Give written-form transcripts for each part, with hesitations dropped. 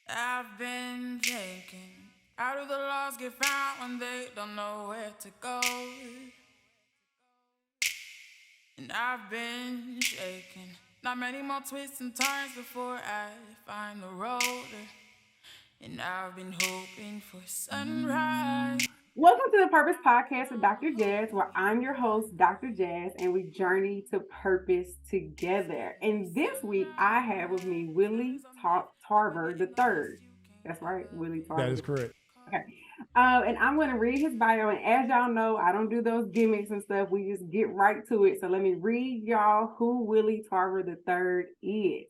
I've been thinking, how do the laws get found when they don't know where to go? And I've been shaking, not many more twists and turns before I find the road. And I've been hoping for sunrise. Welcome to the Purpose Podcast with Dr. Jazz, where I'm your host, Dr. Jazz, and we journey to purpose together. And this week, I have with me Willie Tarver III. That's right, Willie That Tarver. is correct. Okay. And I'm going to read his bio. And as y'all know, I don't do those gimmicks and stuff. We just get right to it. So let me read y'all who Willie Tarver III is.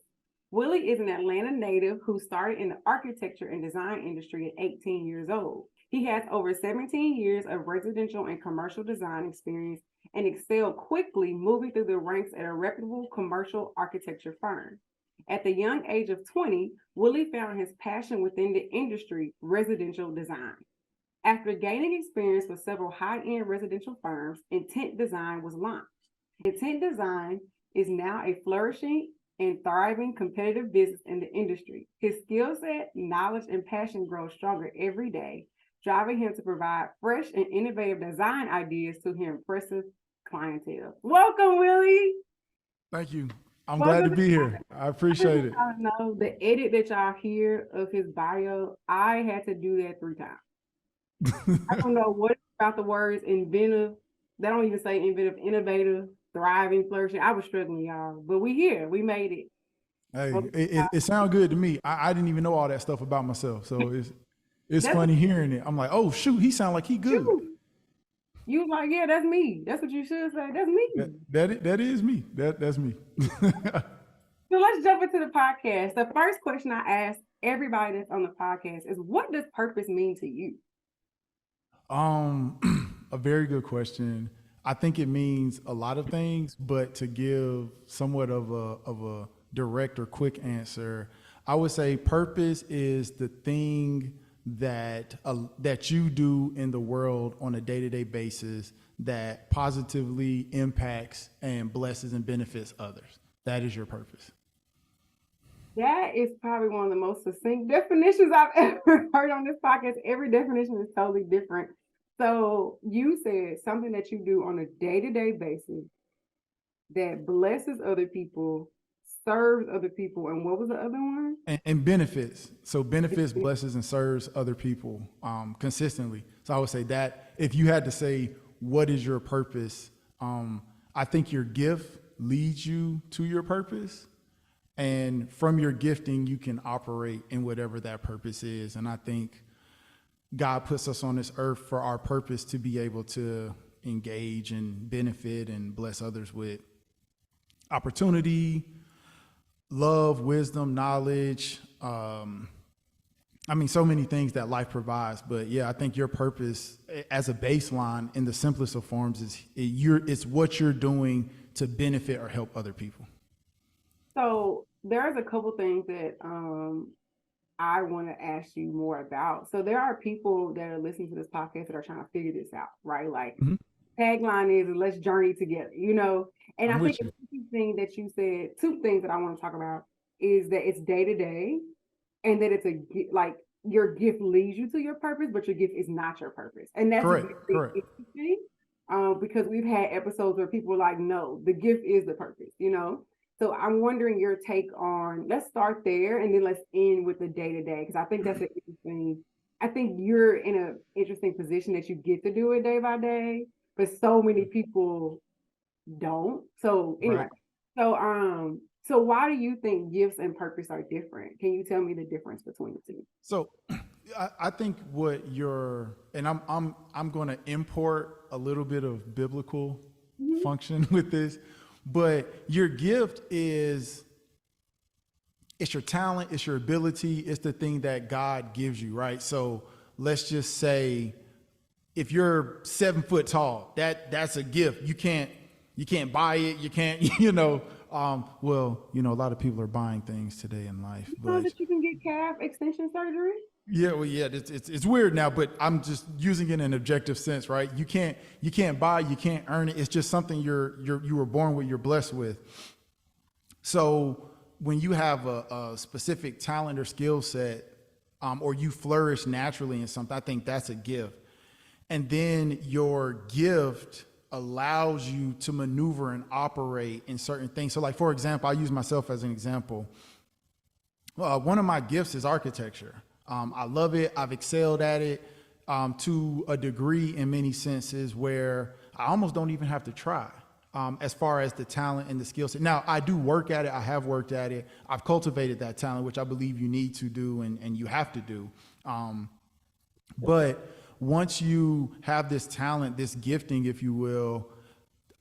Willie is an Atlanta native who started in the architecture and design industry at 18 years old. He has over 17 years of residential and commercial design experience and excelled quickly, moving through the ranks at a reputable commercial architecture firm. At the young age of 20, Willie found his passion within the industry, residential design. After gaining experience with several high-end residential firms, Intent Design was launched. Intent Design is now a flourishing and thriving competitive business in the industry. His skill set, knowledge, and passion grow stronger every day, driving him to provide fresh and innovative design ideas to his impressive clientele. Welcome, Willie. Thank you. I'm glad Welcome to to be here. I appreciate it. I know the edit that y'all hear of his bio, I had to do that 3 times. I don't know what about the words inventive. They don't even say inventive, innovative, thriving, flourishing. I was struggling, y'all, but we here. We made it. Hey, it sounds good to me. I didn't even know all that stuff about myself, so it's That's funny hearing it. I'm like, oh shoot, he sound like he good. you. You was like, yeah, that's me. That's what you should say. That's me. That is me. That's me. So let's jump into the podcast. The first question I ask everybody that's on the podcast is, what does purpose mean to you? A very good question. I think it means a lot of things, but to give somewhat of a direct or quick answer, I would say purpose is the thing that you do in the world on a day-to-day basis that positively impacts and blesses and benefits others. That is your purpose. That is probably one of the most succinct definitions I've ever heard on this podcast. Every definition is totally different. So you said something that you do on a day-to-day basis that blesses other people, serves other people, and what was the other one? And benefits. So benefits, blesses, and serves other people consistently. So I would say that if you had to say, what is your purpose? I think your gift leads you to your purpose. And from your gifting, you can operate in whatever that purpose is. And I think God puts us on this earth for our purpose to be able to engage and benefit and bless others with opportunity, love, wisdom, knowledge. So many things that life provides. But yeah, I think your purpose as a baseline in the simplest of forms is it's what you're doing to benefit or help other people. So there's a couple things that I want to ask you more about. So there are people that are listening to this podcast that are trying to figure this out, right? Like tagline is let's journey together, And I think the thing that you said, two things that I want to talk about is that it's day to day and that it's like your gift leads you to your purpose, but your gift is not your purpose. And that's correct. Interesting because we've had episodes where people are like, no, the gift is the purpose, So I'm wondering your take on, let's start there and then let's end with the day-to-day, because I think that's an interesting, I think you're in an interesting position that you get to do it day by day, but so many people don't. So anyway, right. So why do you think gifts and purpose are different? Can you tell me the difference between the two? So I think what and I'm going to import a little bit of biblical function with this. But your gift it's your talent, it's your ability, it's the thing that God gives you, right? So let's just say if you're 7 foot tall, that's a gift. You can't buy it, you can't, a lot of people are buying things today in life. You know that you can get calf extension surgery? Yeah, well, yeah, it's weird now, but I'm just using it in an objective sense, right? You can't buy, you can't earn it. It's just something you were born with, you're blessed with. So when you have a specific talent or skill set, or you flourish naturally in something, I think that's a gift. And then your gift allows you to maneuver and operate in certain things. So like, for example, I use myself as an example. One of my gifts is architecture. I love it. I've excelled at it to a degree in many senses where I almost don't even have to try as far as the talent and the skill set. Now, I do work at it. I have worked at it. I've cultivated that talent, which I believe you need to do and you have to do. But once you have this talent, this gifting, if you will,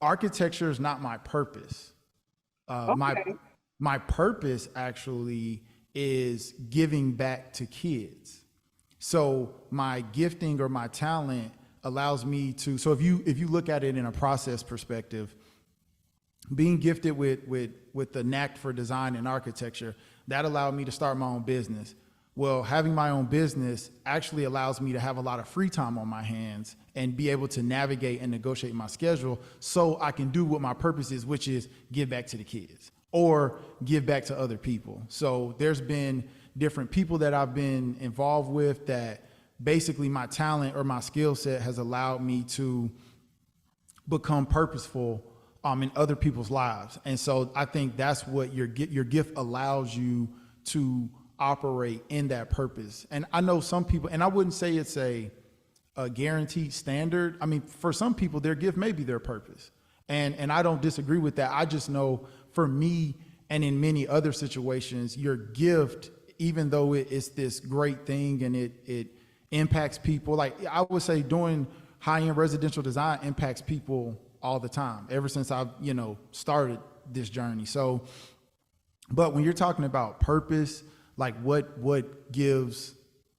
architecture is not my purpose. My purpose actually is giving back to kids. So my gifting or my talent allows me to, so if you look at it in a process perspective, being gifted with the knack for design and architecture, that allowed me to start my own business. Well, having my own business actually allows me to have a lot of free time on my hands and be able to navigate and negotiate my schedule so I can do what my purpose is, which is give back to the kids or give back to other people. So there's been different people that I've been involved with that basically my talent or my skill set has allowed me to become purposeful in other people's lives. And so I think that's what your gift allows you to operate in that purpose. And I know some people, and I wouldn't say it's a guaranteed standard. I mean, for some people, their gift may be their purpose. And I don't disagree with that. I just know for me and in many other situations, your gift, even though it's this great thing and it impacts people, like I would say doing high-end residential design impacts people all the time, ever since I've, started this journey. So, but when you're talking about purpose, like what gives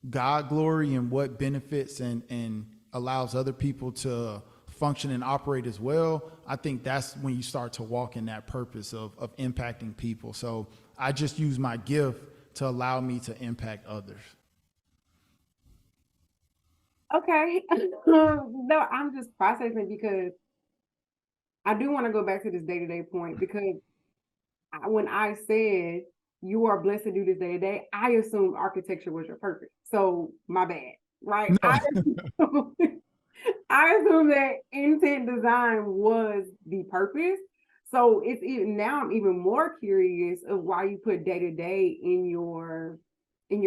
God glory and what benefits and allows other people to function and operate as well, I think that's when you start to walk in that purpose of impacting people. So I just use my gift to allow me to impact others. Okay. No, I'm just processing because I do want to go back to this day-to-day point because when I said you are blessed to do this day to day, I assumed architecture was your purpose. So my bad, right? No. I assume that intent design was the purpose. So it's even now I'm even more curious of why you put day to day in your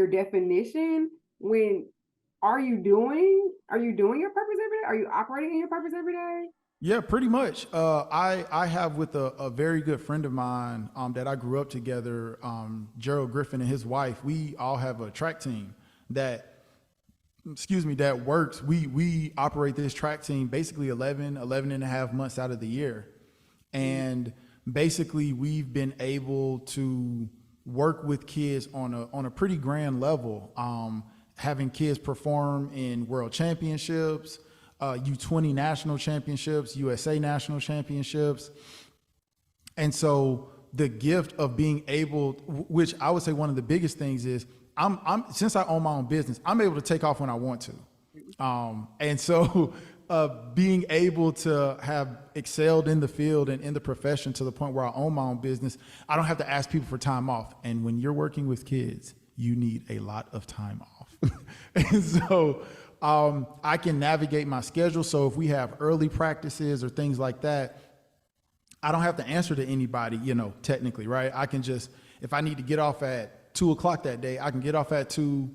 definition. When are you doing your purpose every day? Are you operating in your purpose every day? Yeah, pretty much. I have with a very good friend of mine that I grew up together, Gerald Griffin and his wife. We all have a track team that works. We operate this track team basically 11 and a half months out of the year. And basically we've been able to work with kids on a pretty grand level, having kids perform in world championships, U20 national championships, USA national championships. And so the gift of being able, which I would say one of the biggest things is, since I own my own business, I'm able to take off when I want to. And so being able to have excelled in the field and in the profession to the point where I own my own business, I don't have to ask people for time off. And when you're working with kids, you need a lot of time off. And so I can navigate my schedule. So if we have early practices or things like that, I don't have to answer to anybody, technically, right? I can just, if I need to get off at 2:00 that day, I can get off at 2,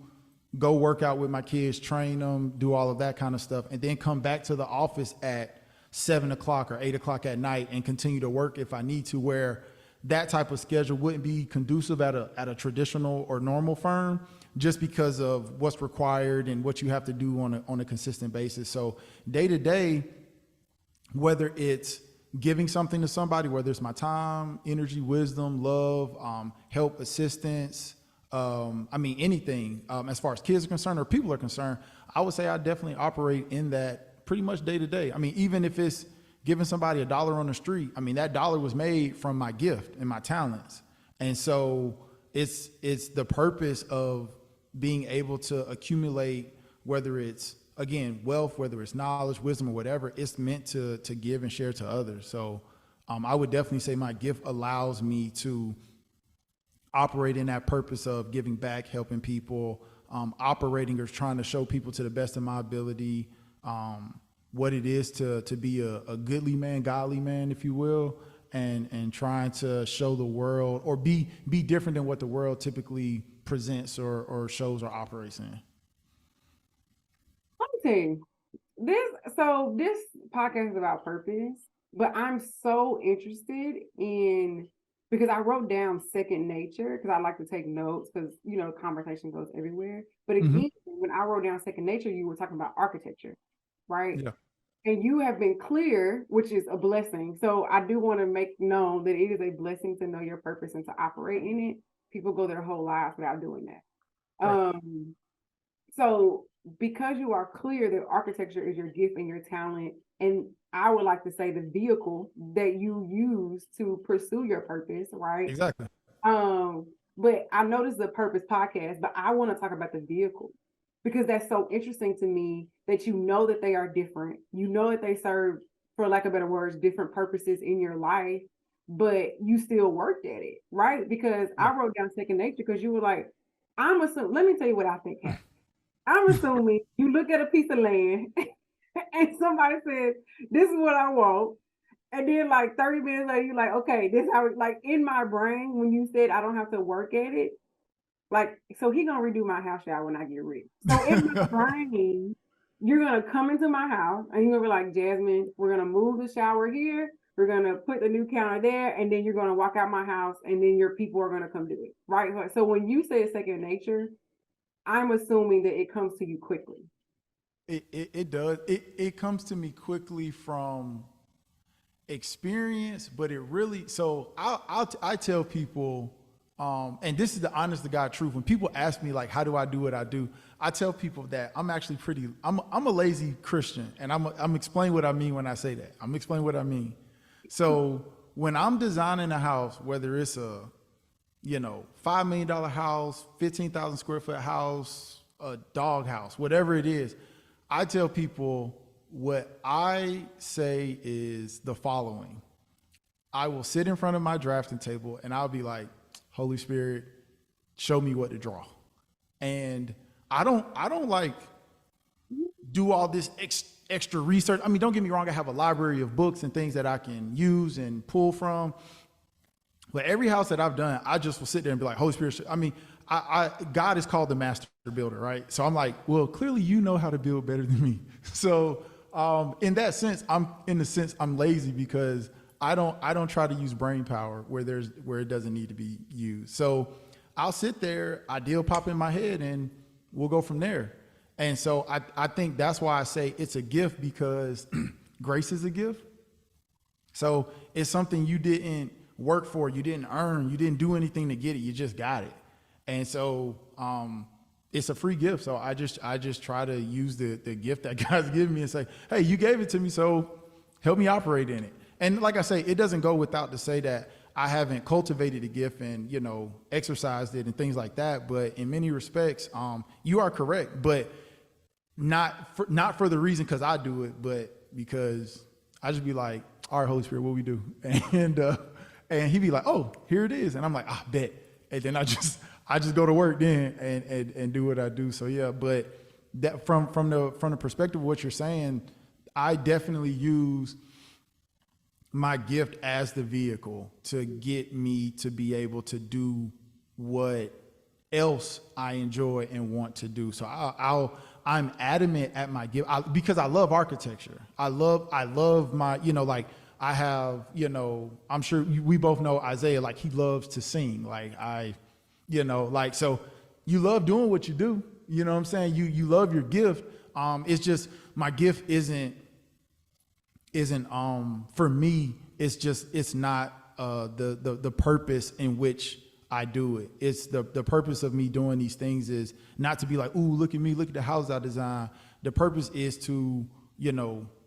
go work out with my kids, train them, do all of that kind of stuff, and then come back to the office at 7:00 or 8:00 at night and continue to work if I need to, where that type of schedule wouldn't be conducive at a traditional or normal firm, just because of what's required and what you have to do on a consistent basis. So day to day, whether it's giving something to somebody, whether it's my time, energy, wisdom, love, help, assistance, anything, as far as kids are concerned or people are concerned, I would say I definitely operate in that pretty much day to day. I mean, even if it's giving somebody $1 on the street, that dollar was made from my gift and my talents. And so it's the purpose of being able to accumulate, whether it's, again, wealth, whether it's knowledge, wisdom, or whatever, it's meant to give and share to others. So I would definitely say my gift allows me to operate in that purpose of giving back, helping people, operating or trying to show people to the best of my ability what it is to be a goodly man, godly man, if you will, and trying to show the world or be different than what the world typically presents or shows or operates in. Let me tell you, this podcast is about purpose, but I'm so interested in, because I wrote down second nature because I like to take notes because, conversation goes everywhere. But again, when I wrote down second nature, you were talking about architecture, right? Yeah. And you have been clear, which is a blessing. So I do want to make known that it is a blessing to know your purpose and to operate in it. People go their whole lives without doing that. Right. So because you are clear that architecture is your gift and your talent, and I would like to say the vehicle that you use to pursue your purpose, right? Exactly. But I noticed the purpose podcast, but I want to talk about the vehicle because that's so interesting to me that that they are different. That they serve, for lack of better words, different purposes in your life, but you still worked at it, right? Because I wrote down second nature because you were like, let me tell you what I think happened. I'm assuming you look at a piece of land and somebody says, this is what I want. And then like 30 minutes later, you're like, okay, this how like in my brain, when you said I don't have to work at it, like, so he gonna redo my house shower when I get rich. So in my brain, you're gonna come into my house and you're gonna be like, Jasmine, we're gonna move the shower here, we're gonna put the new counter there, and then you're gonna walk out my house and then your people are gonna come do it. Right. So when you say second nature, I'm assuming that it comes to you quickly. It does. It comes to me quickly from experience, but it really, so I tell people, and this is the honest to God truth. When people ask me like, how do I do what I do? I tell people that I'm actually I'm a lazy Christian, and I'm explaining what I mean when I say that. I'm explaining what I mean. So when I'm designing a house, whether it's a $5 million house, 15,000 square foot house, a dog house, whatever it is, I tell people what I say is the following. I will sit in front of my drafting table and I'll be like, Holy Spirit, show me what to draw. And I don't like do all this extra research. I mean, don't get me wrong. I have a library of books and things that I can use and pull from. But every house that I've done, I just will sit there and be like, Holy Spirit, God is called the master builder, right? So I'm like, well, clearly you know how to build better than me. So in that sense, I'm lazy because I don't try to use brain power where it doesn't need to be used. So I'll sit there, ideal pop in my head, and we'll go from there. And so I think that's why I say it's a gift, because grace is a gift. So it's something you didn't work for, you didn't earn, you didn't do anything to get it, you just got it. And so it's a free gift. So I just try to use the gift that God's given me and say, hey, you gave it to me, so help me operate in it. And like I say, it doesn't go without to say that I haven't cultivated a gift and exercised it and things like that. But in many respects, you are correct, but not for the reason because I do it, but because I just be like, all right, Holy Spirit, what we do? And he'd be like, oh, here it is. And I'm like, bet. And then I just go to work then and do what I do. So yeah, but that from the perspective of what you're saying, I definitely use my gift as the vehicle to get me to be able to do what else I enjoy and want to do. So I'm adamant at my gift because I love architecture. I love my, like I have, I'm sure we both know Isaiah, like he loves to sing. Like so you love doing what you do. You know what I'm saying? You love your gift. It's just my gift isn't for me. It's not the purpose in which I do it. It's the purpose of me doing these things is not to be like, ooh, look at me, look at the house I designed. The purpose is to,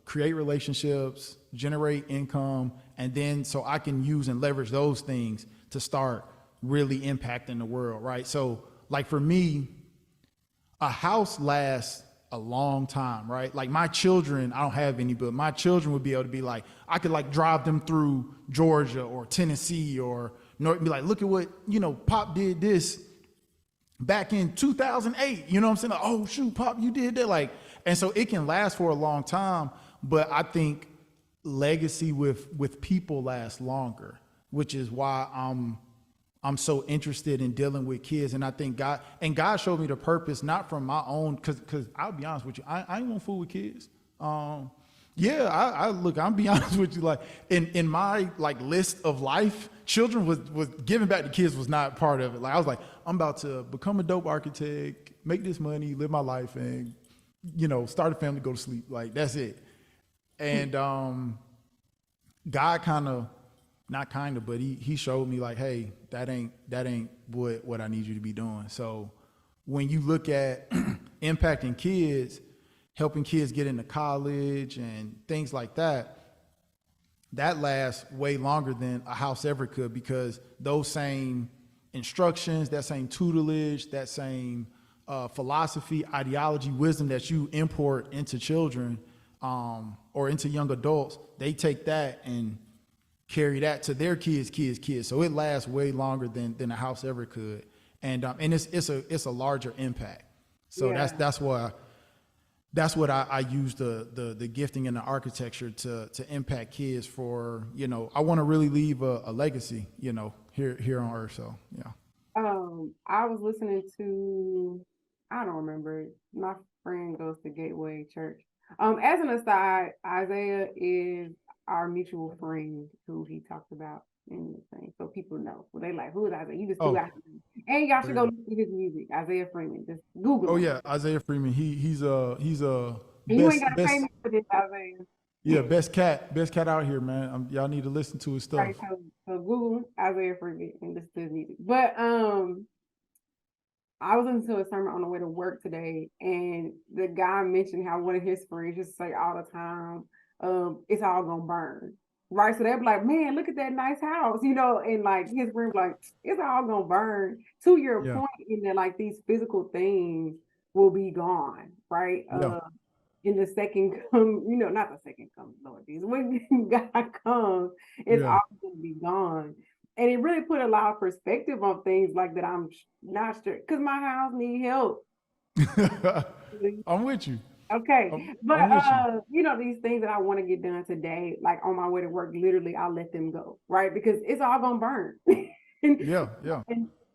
create relationships, generate income, and then so I can use and leverage those things to start really impacting the world, right? So like for me, a house lasts a long time, right? Like my children, I don't have any, but my children would be able to be like, I could like drive them through Georgia or Tennessee or North, be like, look at what, Pop did this back in 2008, you know what I'm saying? Like, oh shoot, Pop, you did that. Like, and so it can last for a long time, but I think legacy with people lasts longer, which is why I'm so interested in dealing with kids. And I think God showed me the purpose, not from my own, cause I'll be honest with you, I ain't want to fool with kids. Yeah, I look, I'm be honest with you, like in my like list of life, children was giving back to kids was not part of it. Like I was like, I'm about to become a dope architect, make this money, live my life, and start a family, go to sleep. Like that's it. And God but he showed me like, hey, that ain't what I need you to be doing. So when you look at impacting kids, helping kids get into college and things like that, that lasts way longer than a house ever could, because those same instructions, that same tutelage, that same philosophy, ideology, wisdom that you import into children or into young adults, they take that and carry that to their kids. So it lasts way longer than a house ever could. And it's a larger impact. So yeah. That's what I use the gifting and the architecture to impact kids for, I want to really leave a legacy, here on earth. So, yeah. I was listening to, I don't remember, my friend goes to Gateway Church. As an aside, Isaiah is our mutual friend who he talked about in the thing. So people know. Well, they like, who is Isaiah? He just threw out. And y'all should go listen to his music, Isaiah Freeman. Just Google him. Oh yeah, Isaiah Freeman. He's you ain't gotta pay me for this, Isaiah. Yeah, best cat out here, man. Y'all need to listen to his stuff. Right, so Google Isaiah Freeman and listen to his music. But I was listening to a sermon on the way to work today, and the guy mentioned how one of his friends just say all the time, it's all gonna burn. Right. So they'd be like, man, look at that nice house, and like his friend like, it's all gonna burn. To your point, in that like these physical things will be gone, right? In the second come, not the second coming, Lord Jesus. When God comes, it's all gonna be gone. And it really put a lot of perspective on things like that. I'm not sure, because my house need help. I'm with you. Okay, but these things that I want to get done today, like on my way to work, literally I'll let them go, right? Because it's all gonna burn. Yeah.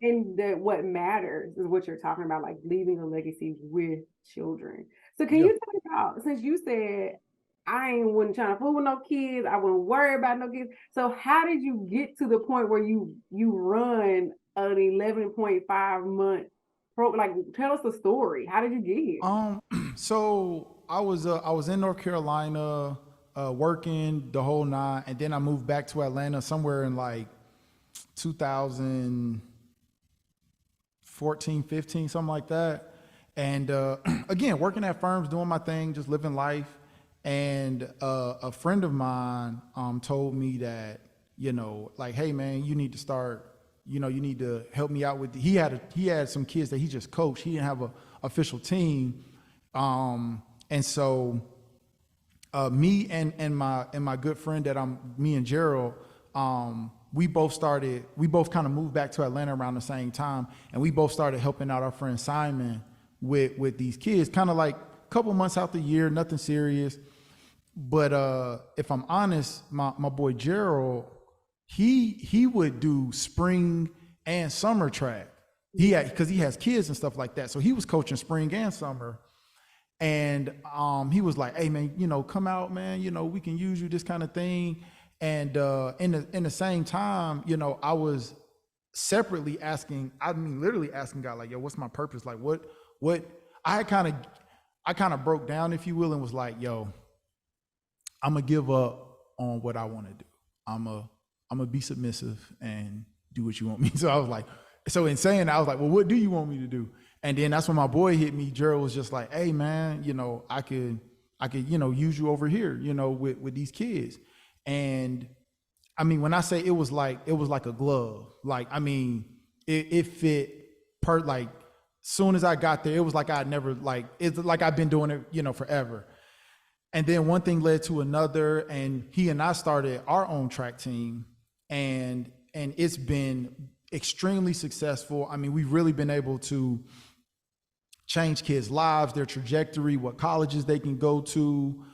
And that what matters is what you're talking about, like leaving a legacy with children. So can you tell me about, since you said I wasn't trying to fool with no kids, I wouldn't worry about no kids. So how did you get to the point where you run an 11.5 month program? Like, tell us the story. How did you get here? So I was in North Carolina working the whole nine, and then I moved back to Atlanta somewhere in like 2014, 15, something like that. And again, working at firms, doing my thing, just living life. And a friend of mine told me that, like, hey man, you need to start, you need to help me out with he had some kids that he just coached. He didn't have a official team. And so me and my good friend me and Gerald, we both kind of moved back to Atlanta around the same time, and we both started helping out our friend Simon with these kids, kind of like a couple months out the year, nothing serious. But if I'm honest, my boy Gerald, he would do spring and summer track. Because he has kids and stuff like that. So he was coaching spring and summer. And he was like, hey man, come out, man, we can use you, this kind of thing. And in the same time, I was separately literally asking God, like, yo, what's my purpose? Like what I kind of broke down, if you will, and was like, yo, I'm gonna give up on what I want to do. I'm gonna be submissive and do what you want me. So I was like, so in saying that, I was like, well, what do you want me to do? And then that's when my boy hit me. Gerald was just like, hey man, I could, use you over here, with these kids. And I mean, when I say it was like a glove, like, I mean, it fit like, soon as I got there, it was like it's like I've been doing it, forever. And then one thing led to another, and he and I started our own track team, and it's been extremely successful. I mean, we've really been able to change kids' lives, their trajectory, what colleges they can go to.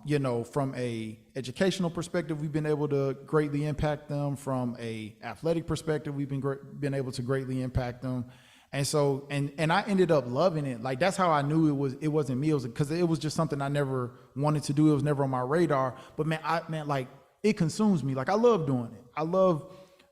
You know, from a educational perspective, we've been able to greatly impact them. From a athletic perspective, we've been able to greatly impact them. And so, and I ended up loving it. Like, that's how I knew it wasn't me. It was because it was just something I never wanted to do. It was never on my radar. But man, like, it consumes me. Like, I love doing it. I love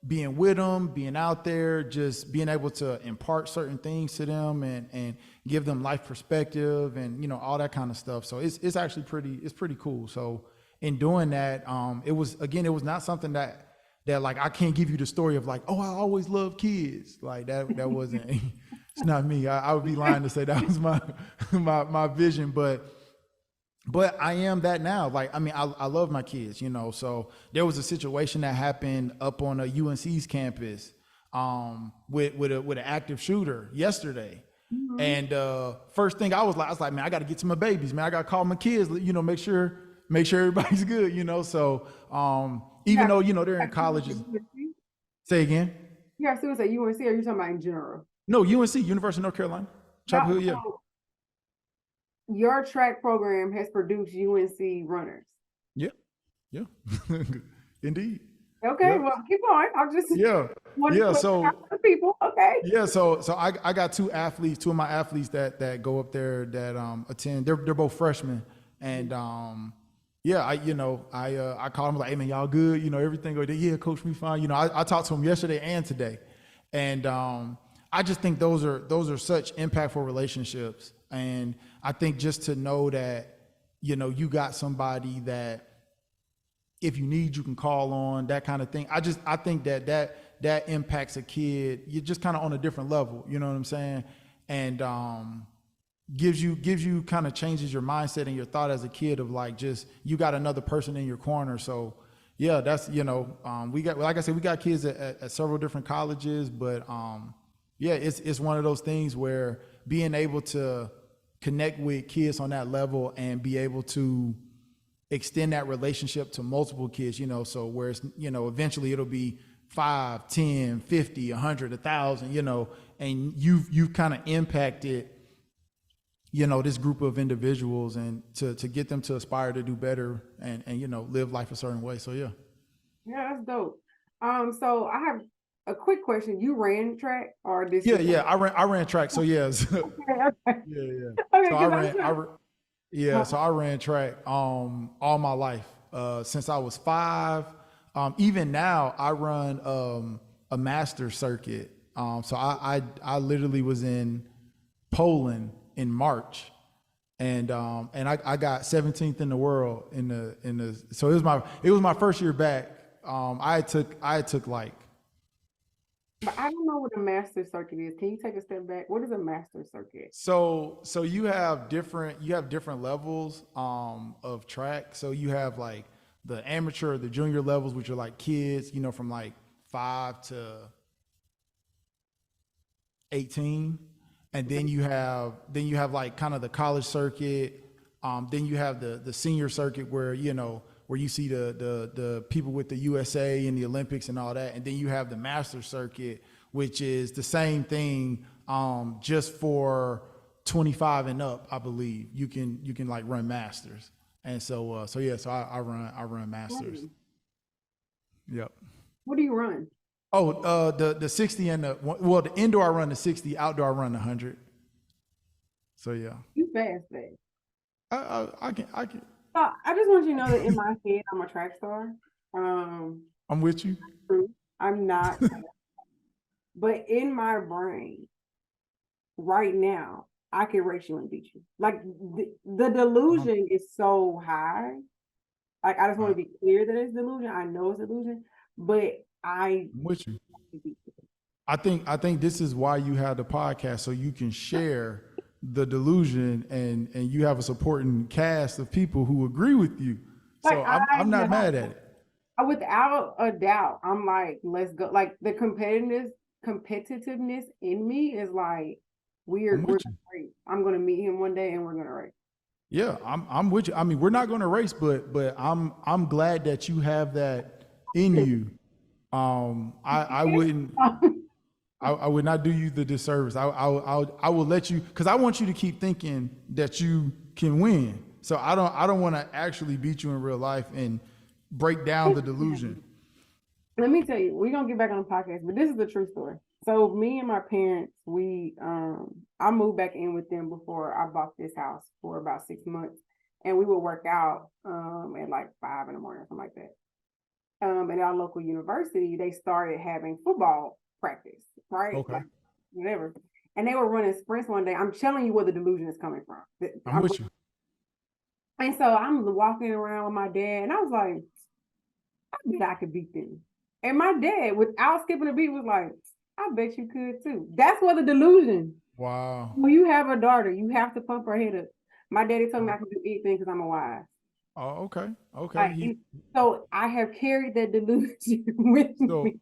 being with them, being out there, just being able to impart certain things to them and give them life perspective and, you know, all that kind of stuff. So it's actually pretty cool. So in doing that, it was not something that like, I can't give you the story of like, oh, I always loved kids. Like that wasn't, it's not me. I would be lying to say that was my vision, but I am that now. Like, I mean, I love my kids, you know. So there was a situation that happened up on a UNC's campus with an active shooter yesterday. Mm-hmm. And first thing I was like, man, I got to get to my babies, man. I got to call my kids, you know, make sure everybody's good, you know. So even though, you know, they're in colleges. Say again? Yeah, students at UNC, or are you talking about in general? No, UNC, University of North Carolina. Chapel Hill, yeah. Your track program has produced UNC runners. Yeah. Indeed. Okay, well, keep going. I'll just So people. Okay. Yeah, so I got two of my athletes that go up there that attend. They're both freshmen, and I called them like, hey man, y'all good? You know, everything go there. Yeah, coach, we fine. You know, I talked to them yesterday and today, and I just think those are such impactful relationships. And I think just to know that, you know, you got somebody that if you need, you can call on, that kind of thing. I think that impacts a kid. You're just kind of on a different level, you know what I'm saying? And gives you kind of changes your mindset and your thought as a kid of like, just, you got another person in your corner. So yeah, that's, you know, we got, like I said, we got kids at several different colleges, but yeah, it's one of those things where being able to connect with kids on that level and be able to extend that relationship to multiple kids, you know, so where it's, you know, eventually it'll be 5, 10, 50, 100, 1,000, you know, and you've kind of impacted, you know, this group of individuals and to get them to aspire to do better and, you know, live life a certain way. So, yeah. Yeah, that's dope. So I have a quick question. You ran track or this? Yeah. I ran track. So yes. Okay. Yeah. Okay, so I ran track all my life since I was 5. Even now I run a master circuit. So I literally was in Poland in March, and I got 17th in the world in the so it was my first year back. I took like. But I don't know what a master circuit is. Can you take a step back? What is a master circuit? So you have different levels of track. So you have like the amateur or the junior levels, which are like kids, you know, from like 5 to 18. And then you have like kind of the college circuit. Then you have the senior circuit where, you know, where you see the people with the USA and the Olympics and all that. And then you have the master circuit, which is the same thing, just for 25 and up, I believe. You can like run masters. And so I run masters. Yep. What do you run? Oh, the 60 and the indoor I run the 60, outdoor I run the 100. So yeah. You fast. I can. I just want you to know that in my head, I'm a track star. I'm with you. I'm not. But in my brain, right now, I can race you and beat you. Like the delusion is so high. Like I just want to be clear that it's delusion. I know it's delusion, but I'm with you. I think this is why you have the podcast, so you can share the delusion and you have a supporting cast of people who agree with you. So I'm not mad at it. Without a doubt, I'm like, let's go. Like the competitiveness in me is like, we're great. I'm gonna meet him one day and we're gonna race. Yeah, I'm with you. I mean, we're not gonna race, but I'm glad that you have that in you. I wouldn't. I would not do you the disservice. I will let you, because I want you to keep thinking that you can win. So I don't want to actually beat you in real life and break down the delusion. Let me tell you, we're gonna get back on the podcast, but this is the true story. So me and my parents, I moved back in with them before I bought this house for about 6 months, and we would work out at like 5 in the morning or something like that. At our local university, they started having football practice, right? Okay. Like, whatever. And they were running sprints one day. I'm telling you where the delusion is coming from. I'm with you. And so I'm walking around with my dad, and I was like, I bet I could beat them. And my dad, without skipping a beat, was like, I bet you could too. That's what the delusion. Wow. When you have a daughter, you have to pump her head up. My daddy told me I can do anything because I'm a wife. Oh, okay. Okay. Like, so I have carried that delusion with me.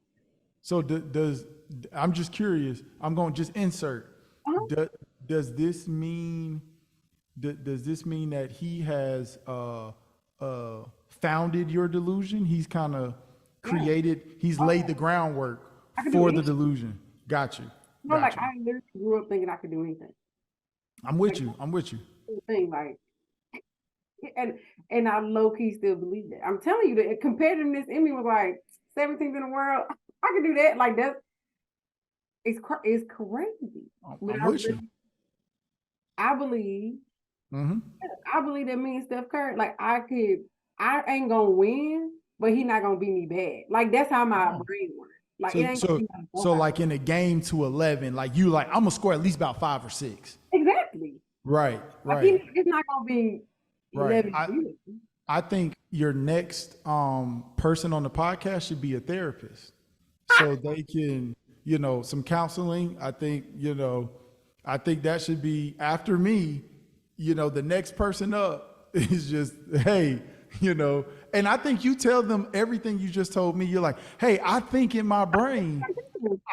So does I'm just curious. I'm going to just insert. Does this mean that he has founded your delusion? He's kind of created. He's laid the groundwork for the delusion. Got you. No, like I literally grew up thinking I could do anything. I'm with you. I'm with you. Thing like, and I low key still believe that. I'm telling you that competitiveness in me was like 17th in the world. I could do that. Like that. It's crazy. I'm with you. I believe. Mm-hmm. I believe that me and Steph Curry, like I ain't gonna win, but he not gonna beat me bad. Like that's how my brain works. Like so like in a game to 11, like you like I'm gonna score at least about 5 or 6. Exactly. Right. Like it's not gonna be 11. I think your next person on the podcast should be a therapist, so they can some counseling. I think that should be after me. The next person up is just, hey, and I think you tell them everything you just told me. You're like, hey, I think in my brain,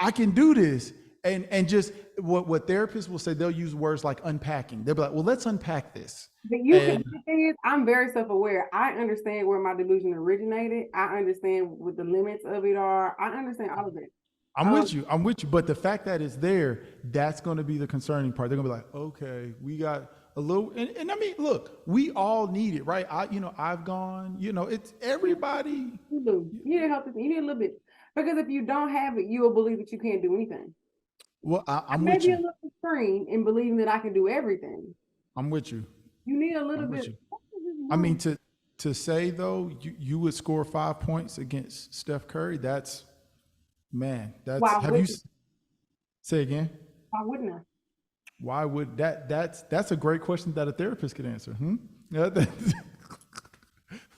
I can do this. And just what therapists will say, they'll use words like unpacking. They'll be like, well, let's unpack this. But the thing is, I'm very self-aware. I understand where my delusion originated. I understand what the limits of it are. I understand all of it. I'm with you. But the fact that it's there, that's going to be the concerning part. They're going to be like, okay, we got a little, and I mean, look, we all need it, right? I've gone, it's everybody. You do. You need help. You need a little bit, because if you don't have it, you will believe that you can't do anything. Well, I'm with you. Maybe a little extreme in believing that I can do everything. I'm with you. You need a little bit. I mean, to say though, you would score 5 points against Steph Curry. That's say again? Why wouldn't I? Why would that's a great question that a therapist could answer.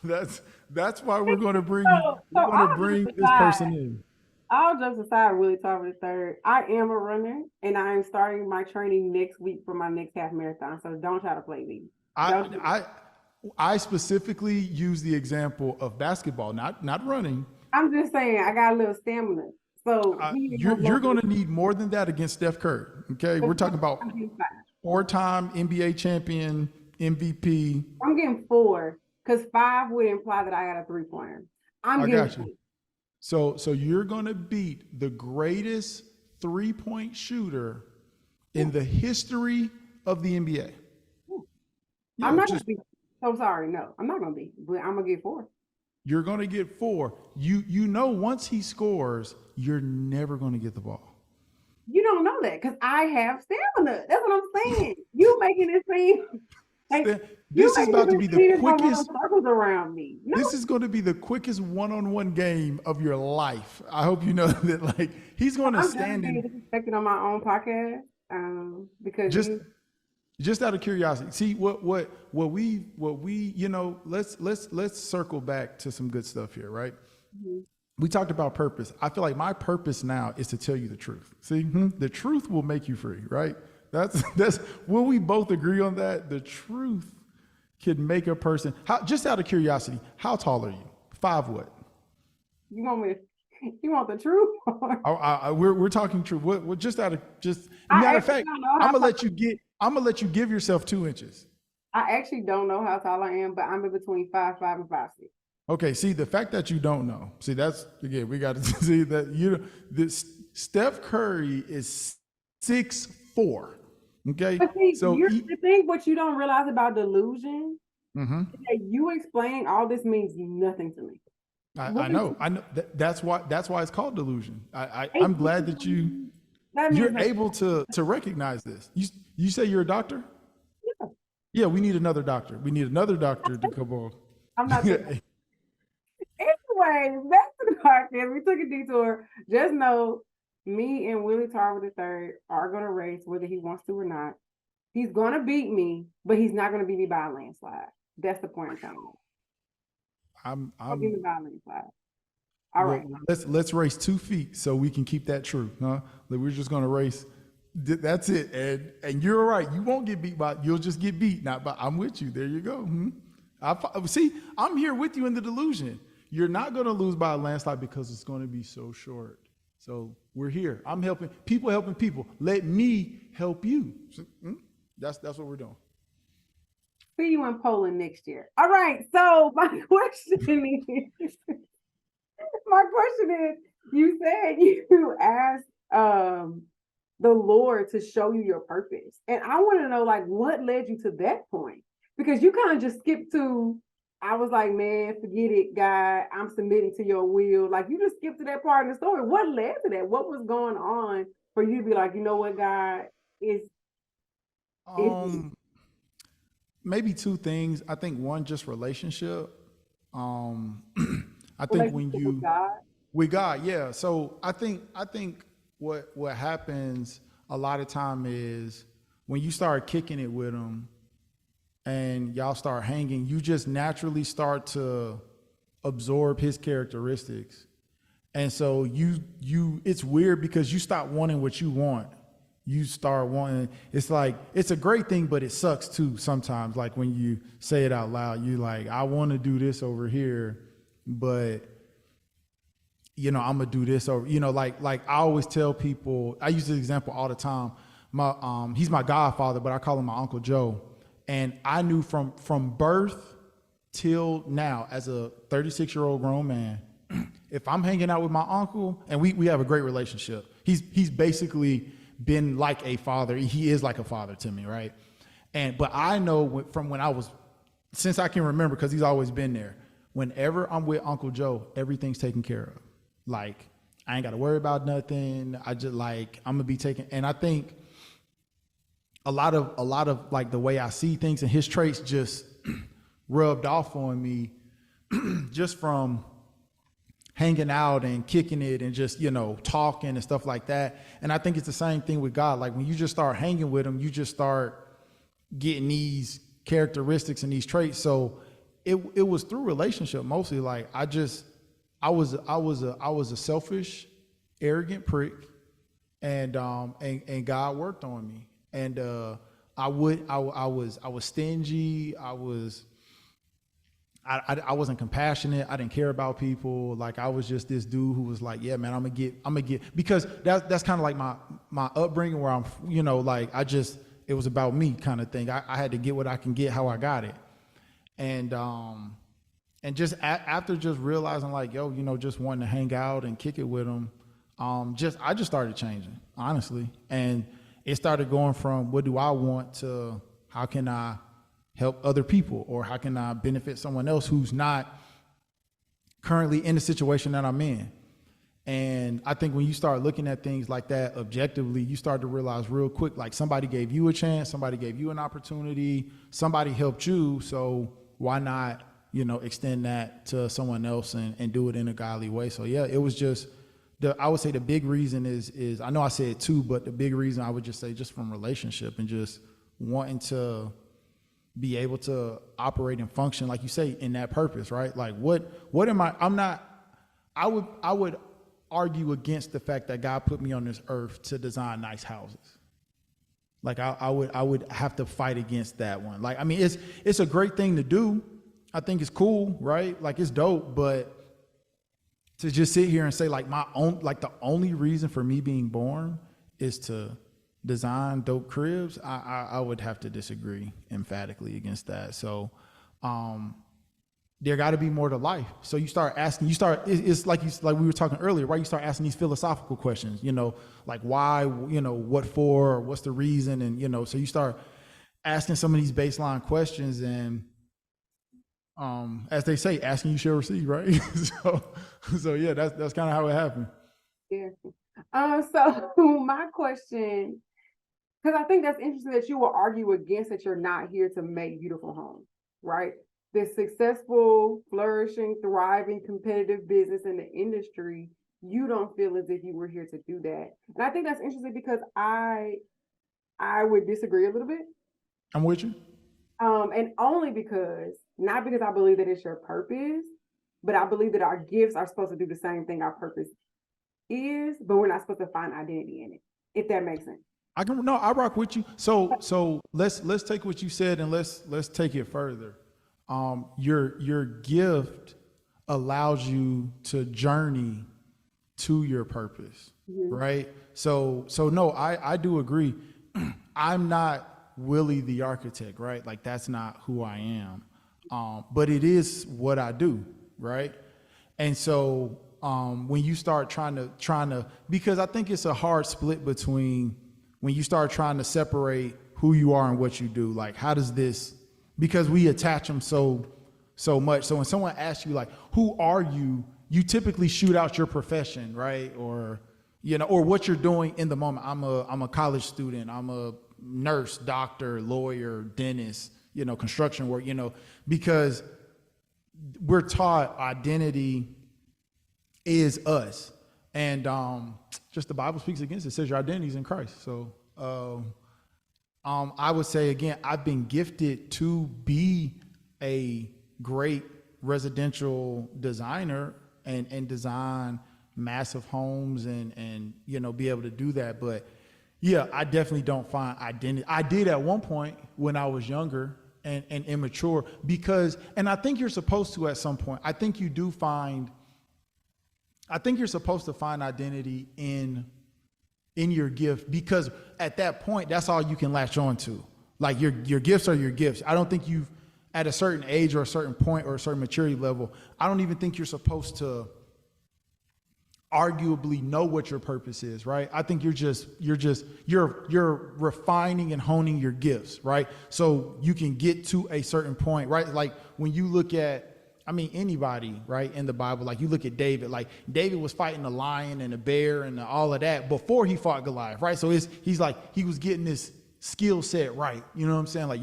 That's why we're going to bring this person in. All jokes aside, Willie Tarver III, I am a runner, and I am starting my training next week for my next half marathon. So don't try to play me. I specifically use the example of basketball, not running. I'm just saying I got a little stamina. So you're going to need more than that against Steph Curry. Okay, we're talking about 4-time NBA champion, MVP. I'm getting 4 because 5 would imply that I got a 3-pointer. I got you. So you're going to beat the greatest 3-point shooter in the history of the NBA. I'm not going to be. So sorry. No, I'm not going to be, but I'm going to get 4. You're going to get 4. Once he scores, you're never going to get the ball. You don't know that because I have stamina. That's what I'm saying. You making it seem like this is about to be the quickest circles around me. No. This is going to be the quickest one-on-one game of your life. I hope you know that. Like he's going to stand in. Disrespected on my own podcast because just out of curiosity. See what we let's circle back to some good stuff here, right? Mm-hmm. We talked about purpose. I feel like my purpose now is to tell you the truth. See, the truth will make you free, right? That's will we both agree on that? The truth can make a person. Just out of curiosity, how tall are you? 5 what? You want the truth? We're talking truth. What just out of matter of fact, I'm gonna let you give yourself 2 inches. I actually don't know how tall I am, but I'm in between 5'5" and 5'6". Okay, see the fact that you don't know. See, that's again, we got to see that this Steph Curry is 6'4". Okay, But see, so the thing what you don't realize about delusion mhm. is that you explaining all this means nothing to me. I What is know, that's why it's called delusion. I'm glad that that means you're nothing. able to recognize this. You say you're a doctor? Yeah, we need another doctor. We need another doctor to come on. I'm not the anyway, back to the podcast. We took a detour. Just know me and Willie Tarver III are gonna race whether he wants to or not. He's gonna beat me, but he's not gonna beat me by a landslide. That's the point I'm trying to make. I'll beat me by a landslide. All Well, right. let's race 2 feet so we can keep that true, huh? That we're just gonna race. That's it, and you're right. You won't get beat by. You'll just get beat. Not by. I'm with you. There you go. See, I'm here with you in the delusion. You're not gonna lose by a landslide because it's gonna be so short. So we're here. I'm helping people. Let me help you. So, that's what we're doing. See you in Poland next year. All right. So my question is, you said you asked the Lord to show you your purpose. And I want to know like what led you to that point? Because you kind of just skipped to, I was like, man, forget it, God. I'm submitting to your will. Like you just skipped to that part of the story. What led to that? What was going on for you to be like, you know what, God is Maybe 2 things. I think one, just relationship. I think when relationship with God. with God, yeah. So I think what happens a lot of time is when you start kicking it with him and y'all start hanging, you just naturally start to absorb his characteristics. And so it's weird because you stop wanting what you want. You start wanting, it's like, it's a great thing, but it sucks too sometimes. Like when you say it out loud, you like, I want to do this over here, but I'm gonna do this over, like I always tell people, I use this example all the time. He's my godfather, but I call him my Uncle Joe. And I knew from birth till now, as a 36-year-old grown man, if I'm hanging out with my uncle, and we have a great relationship, he's basically been like a father. He is like a father to me, right? But I know from when I was, since I can remember, because he's always been there, whenever I'm with Uncle Joe, everything's taken care of. Like, I ain't got to worry about nothing. I just like, I'm gonna be taken. And I think a lot of like the way I see things and his traits just rubbed off on me just from hanging out and kicking it and just, talking and stuff like that. And I think it's the same thing with God. Like when you just start hanging with him, you just start getting these characteristics and these traits. So it was through relationship mostly. Like I was a selfish, arrogant prick, and God worked on me. And I was stingy. I wasn't compassionate. I didn't care about people. Like I was just this dude who was like, yeah, man, I'm gonna get, because that's kind of like my upbringing where I'm, like it was about me kind of thing. I had to get what I can get, how I got it. And just after just realizing like, yo, just wanting to hang out and kick it with them, I just started changing, honestly. And it started going from what do I want to how can I help other people, or how can I benefit someone else who's not currently in the situation that I'm in. And I think when you start looking at things like that objectively, you start to realize real quick, like somebody gave you a chance, somebody gave you an opportunity, somebody helped you. So why not, extend that to someone else and do it in a godly way. So yeah, it was just I would say the big reason is I know I said 2, but the big reason I would just say just from relationship and just wanting to be able to operate and function, like you say, in that purpose, right? Like what am I would argue against the fact that God put me on this earth to design nice houses. Like I would have to fight against that one. Like, I mean, it's a great thing to do. I think it's cool, right? Like it's dope, but to just sit here and say like the only reason for me being born is to design dope cribs, I would have to disagree emphatically against that. So there got to be more to life. So you start asking, it's like like we were talking earlier, right? You start asking these philosophical questions, like why, what for, what's the reason? And, so you start asking some of these baseline questions, and as they say, asking you shall receive, right? so yeah, that's kind of how it happened. Yeah. So my question, because I think that's interesting that you will argue against that you're not here to make beautiful homes, right? This successful, flourishing, thriving, competitive business in the industry, you don't feel as if you were here to do that. And I think that's interesting because I would disagree a little bit. I'm with you. And only because, not because I believe that it's your purpose, but I believe that our gifts are supposed to do the same thing our purpose is, but we're not supposed to find identity in it, if that makes sense. I rock with you. So let's take what you said and let's take it further. Your gift allows you to journey to your purpose, right? So no, I do agree. I'm not Willie the architect, right? Like that's not who I am. But it is what I do, right? And so when you start trying to, because I think it's a hard split between when you start trying to separate who you are and what you do. Like, how does this, because we attach them so much. So when someone asks you like, who are you? You typically shoot out your profession, right? Or, or what you're doing in the moment. I'm a college student. I'm a nurse, doctor, lawyer, dentist, construction work, because we're taught identity is us. And just the Bible speaks against it. It says your identity is in Christ. So I would say, again, I've been gifted to be a great residential designer and design massive homes and be able to do that. But yeah, I definitely don't find identity. I did at one point when I was younger and immature and I think you're supposed to at some point. I think you're supposed to find identity in your gift, because at that point, that's all you can latch on to. Like your gifts are your gifts. I don't think you've, at a certain age or a certain point or a certain maturity level, I don't even think you're supposed to arguably know what your purpose is, right? I think you're refining and honing your gifts, right? So you can get to a certain point, right? Like when you look at, anybody, right, in the Bible, like you look at David, like David was fighting a lion and a bear and all of that before he fought Goliath, right? So he's like, he was getting this skill set right. You know what I'm saying? Like,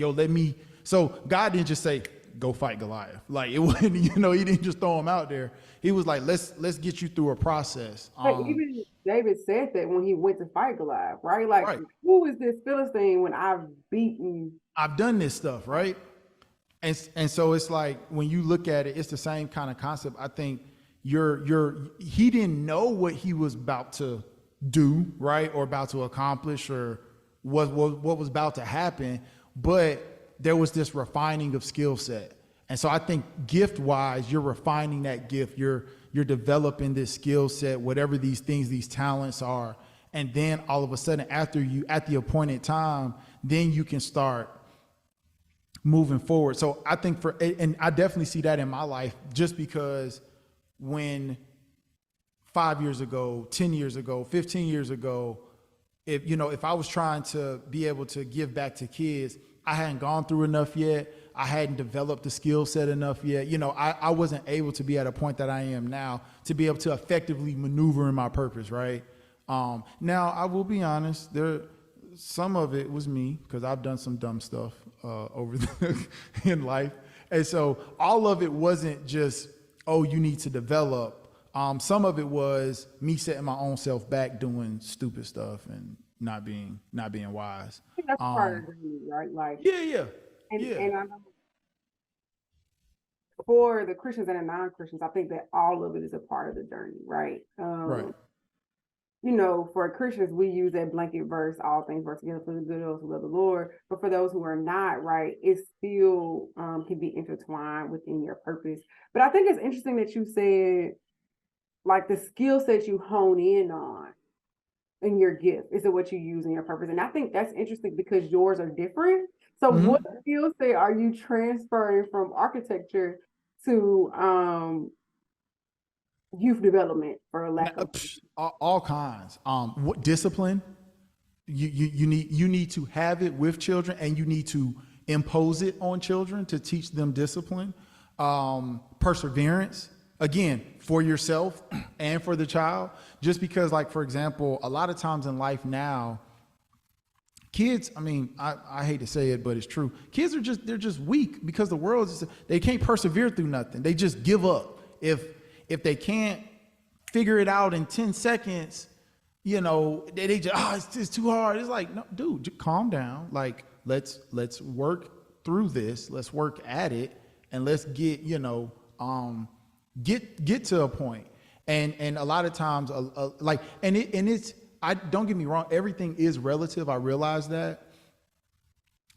so God didn't just say, go fight Goliath. Like it wasn't, he didn't just throw him out there. He was like, let's get you through a process. But even David said that when he went to fight Goliath, right? Like, right. Who is this Philistine when I've done this stuff, right? And so it's like, when you look at it, it's the same kind of concept. I think he didn't know what he was about to do, right? Or about to accomplish, or what was about to happen. But there was this refining of skill set. And so I think gift wise, you're refining that gift. You're developing this skill set, whatever these things, these talents are. And then all of a sudden, after you, at the appointed time, then you can start moving forward. So I think and I definitely see that in my life, just because when 5 years ago, 10 years ago, 15 years ago, if I was trying to be able to give back to kids, I hadn't gone through enough yet. I hadn't developed the skill set enough yet. I wasn't able to be at a point that I am now to be able to effectively maneuver in my purpose, right? Now, I will be honest, some of it was me, because I've done some dumb stuff over in life. And so all of it wasn't just, oh, you need to develop. Some of it was me setting my own self back, doing stupid stuff and not being wise. I think that's part of it, right? Like, yeah. And I know for the Christians and the non-Christians, I think that all of it is a part of the journey, right? Right. For Christians, we use that blanket verse, all things work together for the good of those who love the Lord. But for those who are not, right, it still can be intertwined within your purpose. But I think it's interesting that you said, like, the skill set you hone in on in your gift is what you use in your purpose. And I think that's interesting because yours are different. So what skill set are you transferring from architecture to youth development, for lack of. All kinds. What discipline? You need to have it with children, and you need to impose it on children to teach them discipline. Perseverance, again, for yourself and for the child. Just because, like, for example, a lot of times in life now, kids, I mean, I hate to say it, but it's true. Kids they're just weak because the world they can't persevere through nothing. They just give up. If they can't figure it out in 10 seconds, you know, they just, it's too hard. It's like, no, dude, calm down. Like, let's work through this. Let's work at it, and let's get, you know, get to a point. And a lot of times, like, it's, don't get me wrong, everything is relative. I realize that.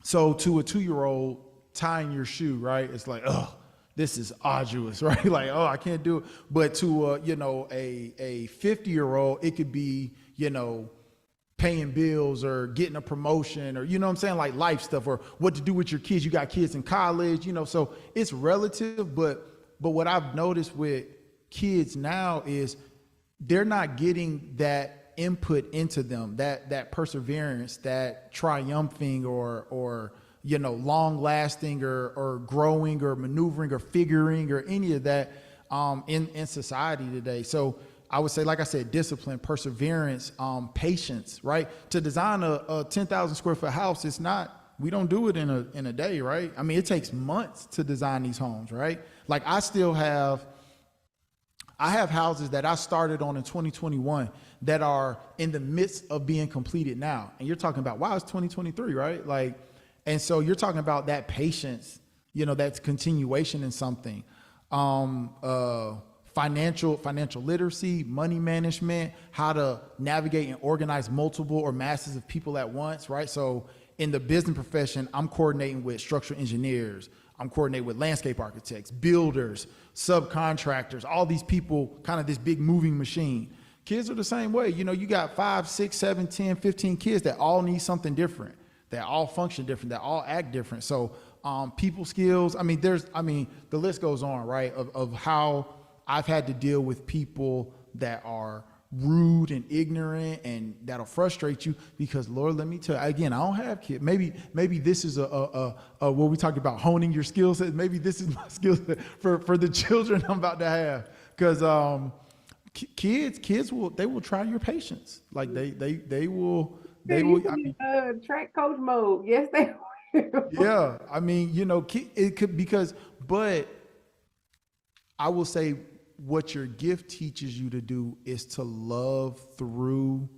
So to a 2-year-old tying your shoe, right? It's like, oh, this is arduous, right? Like, oh, I can't do it. But to you know, a 50-year-old, it could be, you know, paying bills or getting a promotion, or, you know what I'm saying, like life stuff, or what to do with your kids. You got kids in college, you know, so it's relative. But what I've noticed with kids now is they're not getting that input into them, that perseverance, that triumphing or you know, long lasting or growing or maneuvering or figuring or any of that in society today. So I would say, like I said, discipline, perseverance, patience, right? To design a 10,000 square foot house, it's not, we don't do it in a day, right? I mean, it takes months to design these homes, right? Like I have houses that I started on in 2021 that are in the midst of being completed now. And you're talking about, wow, it's 2023, right? Like, and so you're talking about that patience, you know, that's continuation in something. Financial literacy, money management, how to navigate and organize multiple or masses of people at once, right? So in the business profession, I'm coordinating with structural engineers. I'm coordinating with landscape architects, builders, subcontractors, all these people, kind of this big moving machine. Kids are the same way. You know, you got 5, 6, 7, 10, 15 kids that all need something different, that all function different, that all act different. So people skills, I mean, the list goes on, right? Of how I've had to deal with people that are rude and ignorant, and that'll frustrate you because, Lord, let me tell you, again, I don't have kids. Maybe this is what we talked about, honing your skill set. Maybe this is my skill set for the children I'm about to have. Because kids will try your patience. Like they will. I mean, track coach mode. Yes, they will. Yeah, I mean, you know, it could, but I will say, what your gift teaches you to do is to love through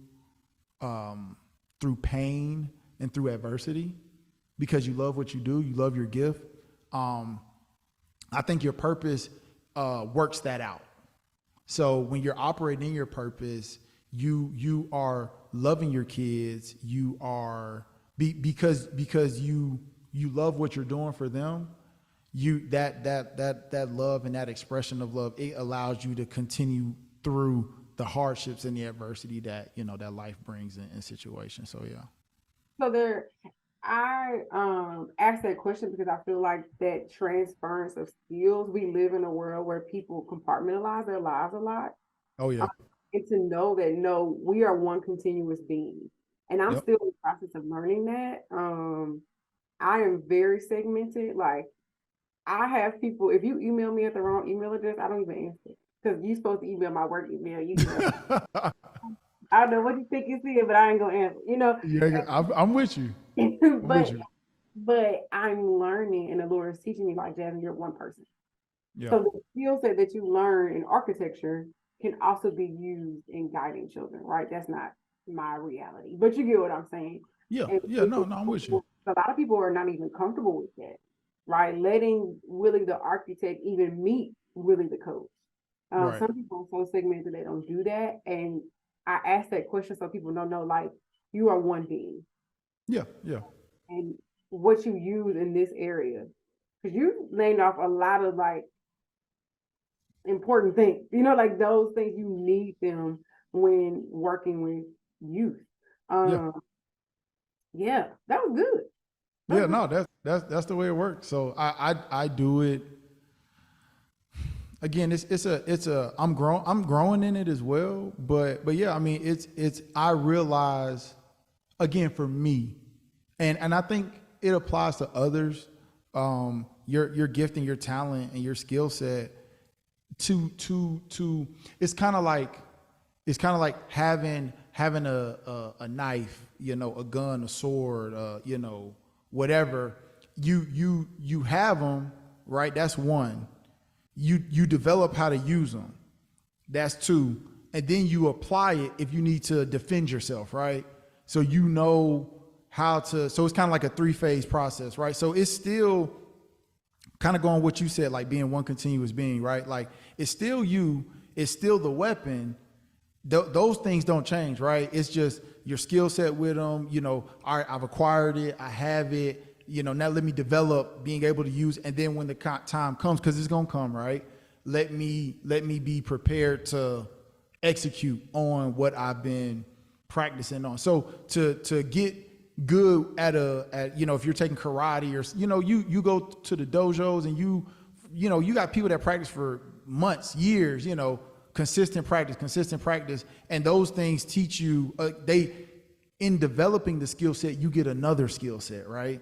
pain and through adversity, because you love what you do. You love your gift. I think your purpose works that out. So when you're operating in your purpose, you are loving your kids. You are because you love what you're doing for them. That love and that expression of love, it allows you to continue through the hardships and the adversity that, you know, that life brings in situations. So yeah. So I asked that question because I feel like that transference of skills. We live in a world where people compartmentalize their lives a lot. Oh yeah. And to know that, no, we are one continuous being, and I'm still in the process of learning that. I am very segmented. Like, I have people, if you email me at the wrong email address, I don't even answer, because you're supposed to email my work email. I don't know what you think you see it, but I ain't gonna answer, you know. Yeah, I'm with you. But I'm learning, and the Lord is teaching me, like, Jasmine, you're one person. Yeah. So the skill set that you learn in architecture can also be used in guiding children, right? That's not my reality, but you get what I'm saying. Yeah. And No, I'm with you. a lot of people are not even comfortable with that, right? Letting Willie the architect even meet Willie the coach. Right. Some people are so segmented they don't do that. And I ask that question so people don't know, like, you are one being. Yeah. And what you use in this area, because you named off a lot of, like, important things, you know, like those things, you need them when working with youth. Yeah, that was good. No, that's the way it works. So I do it. again, I'm growing in it as well, but yeah, I mean, I realize, again, for me, and I think it applies to others, your gift and your talent and your skill set to it's kind of like having a knife, a gun, a sword, whatever. You have them, right? That's one. You develop how to use them. That's two. And then you apply it if you need to defend yourself, right? So so it's kind of like a 3-phase process, right? So it's still kind of going what you said, like being one continuous being, right? Like it's still you, it's still the weapon. Those things don't change, right? It's just your skill set with them, all right, I've acquired it, I have it, now let me develop being able to use, and then when the time comes, because it's going to come, right? Let me be prepared to execute on what I've been practicing on. So to get good at if you're taking karate or, you go to the dojos and you got people that practice for months, years, consistent practice. And those things teach you, in developing the skill set, you get another skill set, right?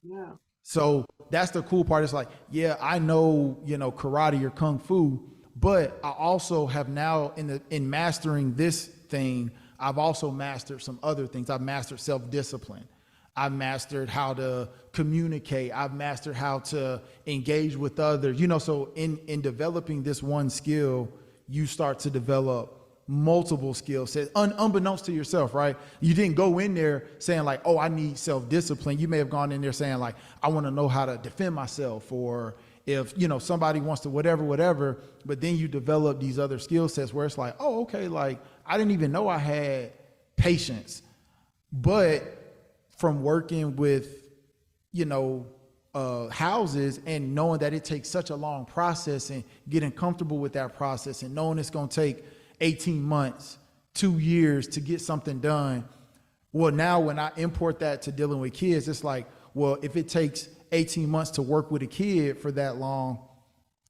Yeah. So that's the cool part. It's like, yeah, I know, karate or kung fu, but I also have now in mastering this thing, I've also mastered some other things. I've mastered self-discipline. I've mastered how to communicate. I've mastered how to engage with others. So in developing this one skill, you start to develop multiple skill sets, unbeknownst to yourself, right? You didn't go in there saying like, oh, I need self-discipline. You may have gone in there saying like, I want to know how to defend myself, or if, somebody wants to whatever, but then you develop these other skill sets where it's like, oh, okay, like I didn't even know I had patience, but from working with, houses and knowing that it takes such a long process and getting comfortable with that process and knowing it's going to take 18 months, 2 years to get something done. Well, now when I import that to dealing with kids, it's like, well, if it takes 18 months to work with a kid for that long,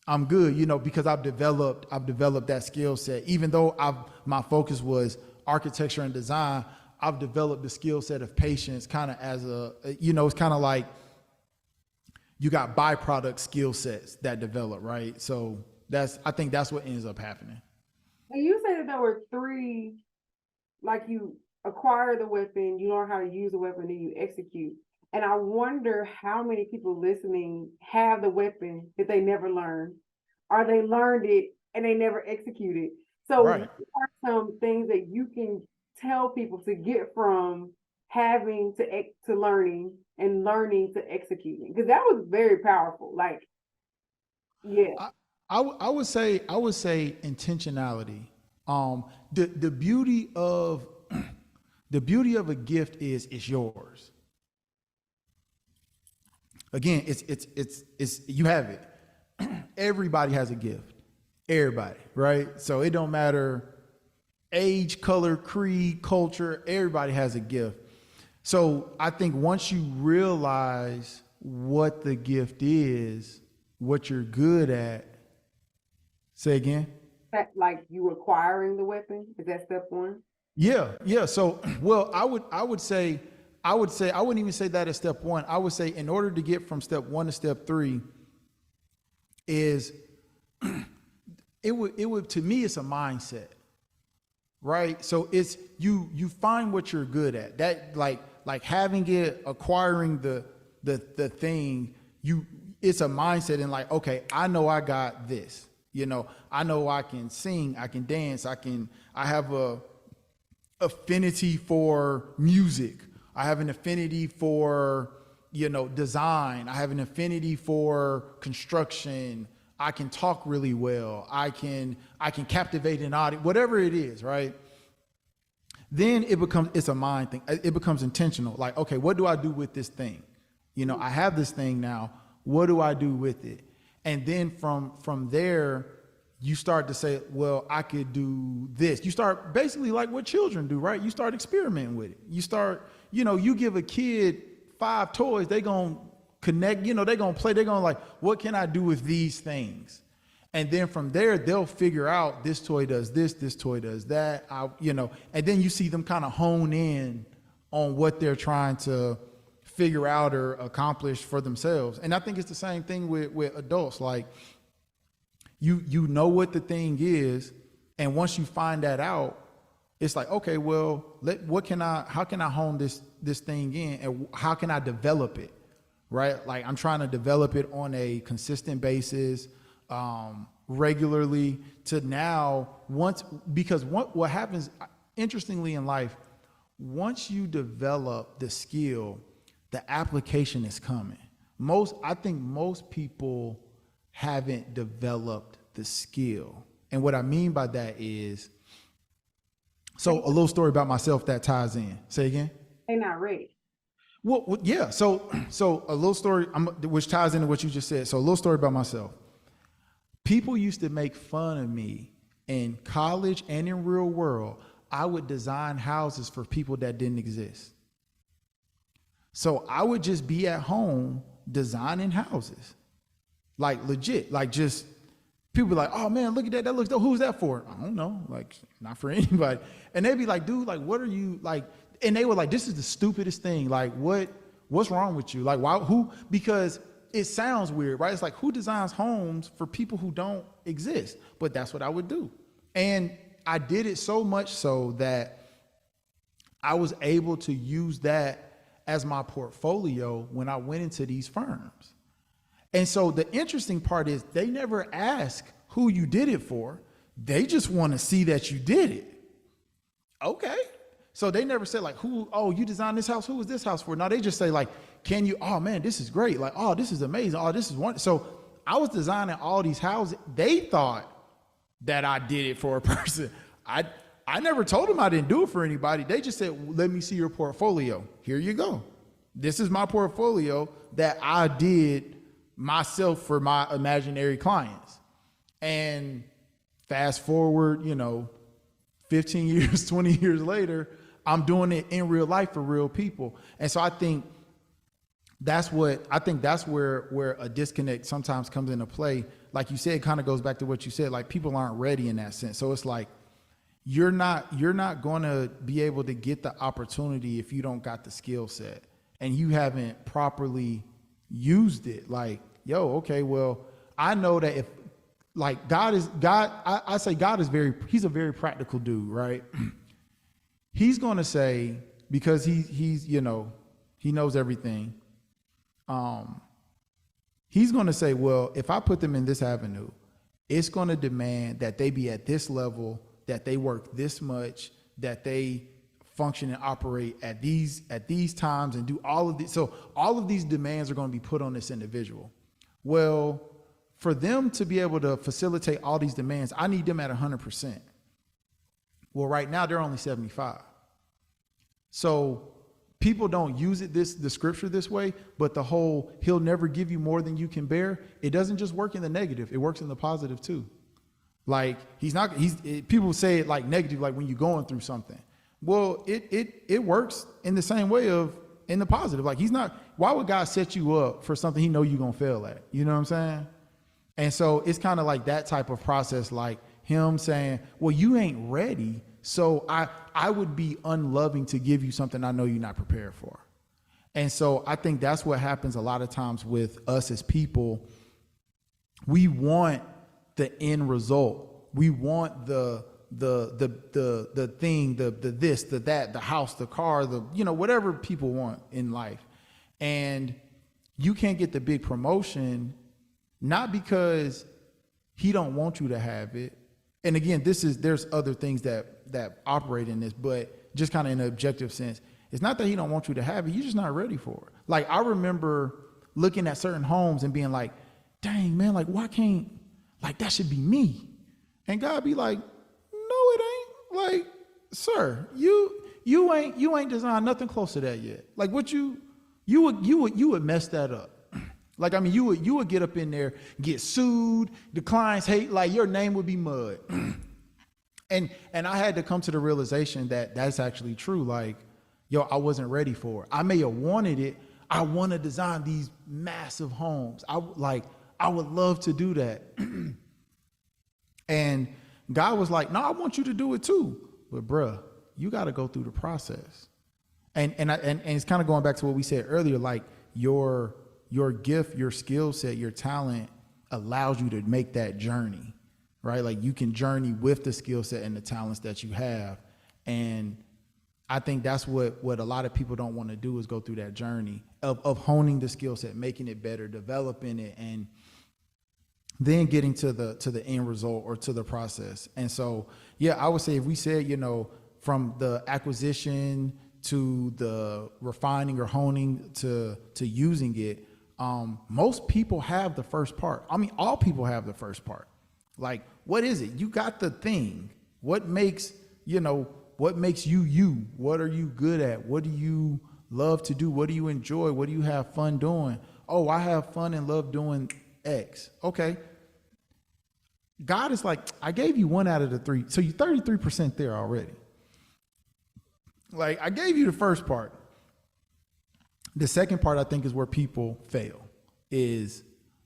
I'm good, because I've developed that skill set. Even though my focus was architecture and design, I've developed the skill set of patience kind of as it's kind of like you got byproduct skill sets that develop, right? So I think that's what ends up happening. And you said that there were 3, like you acquire the weapon, you learn how to use the weapon, then you execute. And I wonder how many people listening have the weapon that they never learned, or they learned it and they never executed. So Right. what are some things that you can tell people to get from having to learning and learning to executing? Because that was very powerful. Like, yeah. I would say intentionality. The beauty of a gift is it's yours. Again, it's you have it. Everybody has a gift. Everybody, right? So it don't matter age, color, creed, culture, everybody has a gift. So I think once you realize what the gift is, what you're good at. Say again? That, like you acquiring the weapon, is that step 1? Yeah. So, well, I would say I wouldn't even say that as step 1. I would say in order to get from step 1 to step 3 is it would to me it's a mindset, right? So it's you find what you're good at. That like having it, acquiring the thing, it's a mindset, and like, okay, I know I got this. I know I can sing, I can dance, I have a affinity for music. I have an affinity for, design. I have an affinity for construction. I can talk really well. I can captivate an audience, whatever it is, right? Then it's a mind thing. It becomes intentional. Like, okay, what do I do with this thing? I have this thing now. What do I do with it? And then from there, you start to say, well, I could do this. You start basically like what children do, right? You start experimenting with it. You start, you give a kid 5 toys, they gonna connect, they gonna play, they gonna like, what can I do with these things? And then from there, they'll figure out this toy does this toy does that, and then you see them kind of hone in on what they're trying to figure out or accomplish for themselves. And I think it's the same thing with adults. Like you know what the thing is, and once you find that out, it's like, okay, well, how can I hone this thing in, and how can I develop it, right? Like I'm trying to develop it on a consistent basis, regularly, to now because what happens interestingly in life, once you develop the skill, the application is coming. I think most people haven't developed the skill. And what I mean by that is, so a little story about myself that ties in. Say again? They're not ready. Well, yeah. So a little story, which ties into what you just said. So a little story about myself. People used to make fun of me in college and in real world. I would design houses for people that didn't exist. So I would just be at home designing houses, like legit, like just people be like, oh man, look at that. That looks dope. Who's that for? I don't know. Like not for anybody. And they'd be like, dude, like, what are you like? And they were like, this is the stupidest thing. Like what's wrong with you? Like because it sounds weird, right? It's like, who designs homes for people who don't exist? But that's what I would do. And I did it so much so that I was able to use that as my portfolio when I went into these firms. And so the interesting part is they never ask who you did it for. They just want to see that you did it. Okay. So they never said like, you designed this house. Who was this house for? No, they just say like, can you, oh man, this is great. Like, oh, this is amazing. Oh, this is one. So I was designing all these houses. They thought that I did it for a person. I never told them I didn't do it for anybody. They just said, let me see your portfolio. Here you go. This is my portfolio that I did myself for my imaginary clients. And fast forward, 15 years, 20 years later, I'm doing it in real life for real people. And so I think that's where a disconnect sometimes comes into play. Like you said, it kind of goes back to what you said, like people aren't ready in that sense. So it's like, you're not going to be able to get the opportunity if you don't got the skill set and you haven't properly used it. Like, okay, well, I know that if like I say God is he's a very practical dude, right? He's going to say, because he's he knows everything. He's going to say, well, if I put them in this avenue, it's going to demand that they be at this level, that they work this much, that they function and operate at these times and do all of these. So all of these demands are going to be put on this individual. Well, for them to be able to facilitate all these demands, I need them at 100%. Well, right now they're only 75. So people don't use the scripture this way, but the whole, he'll never give you more than you can bear. It doesn't just work in the negative. It works in the positive too. Like people say it like negative, like when you're going through something. Well, it works in the same way in the positive. Like why would God set you up for something he know you're going to fail at? You know what I'm saying? And so it's kind of like that type of process, like him saying, well, you ain't ready. So I would be unloving to give you something I know you're not prepared for. And so I think that's what happens a lot of times with us as people. We want the end result. We want the thing, the this, the that, the house, the car, whatever people want in life. And you can't get the big promotion, not because he don't want you to have it. And again, there's other things that operate in this, but just kind of in an objective sense, it's not that he don't want you to have it. You're just not ready for it. Like I remember looking at certain homes and being like, dang man, like why can't, like that should be me. And God be like, no, it ain't. Like, sir, you ain't designed nothing close to that yet. Like what you would mess that up. Like, I mean, you would get up in there, get sued, the clients hate, like your name would be mud. And I had to come to the realization that that's actually true. Like, I wasn't ready for it. I may have wanted it. I want to design these massive homes. I would love to do that. And God was like, no, I want you to do it too. But bruh, you got to go through the process. And it's kind of going back to what we said earlier, like your gift, your skill set, your talent allows you to make that journey, right? Like you can journey with the skill set and the talents that you have. And I think that's what a lot of people don't want to do, is go through that journey of honing the skill set, making it better, developing it, and then getting to the end result or to the process. And so, yeah, I would say if we said, from the acquisition to the refining or honing to using it, most people have the first part. I mean, all people have the first part. Like, what is it? You got the thing. What makes you, you? What are you good at? What do you love to do? What do you enjoy? What do you have fun doing? Oh, I have fun and love doing X. Okay. God is like, I gave you 1 out of the 3. So you're 33% there already. Like, I gave you the first part. The second part, I think, is where people fail is,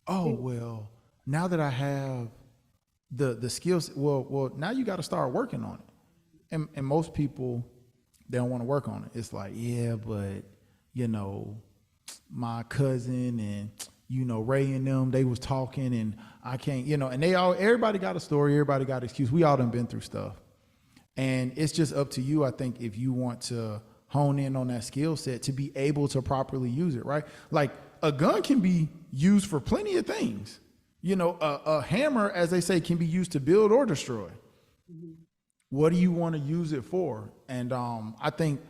oh, well, now that I have the skills, well, now you got to start working on it. And most people, they don't want to work on it. It's like, yeah, but, my cousin and, Ray and them, they was talking and I can't, and everybody got a story. Everybody got an excuse. We all done been through stuff. And it's just up to you, I think, if you want to hone in on that skill set to be able to properly use it, right? Like a gun can be used for plenty of things. A hammer, as they say, can be used to build or destroy. Mm-hmm. What do you want to use it for? And I think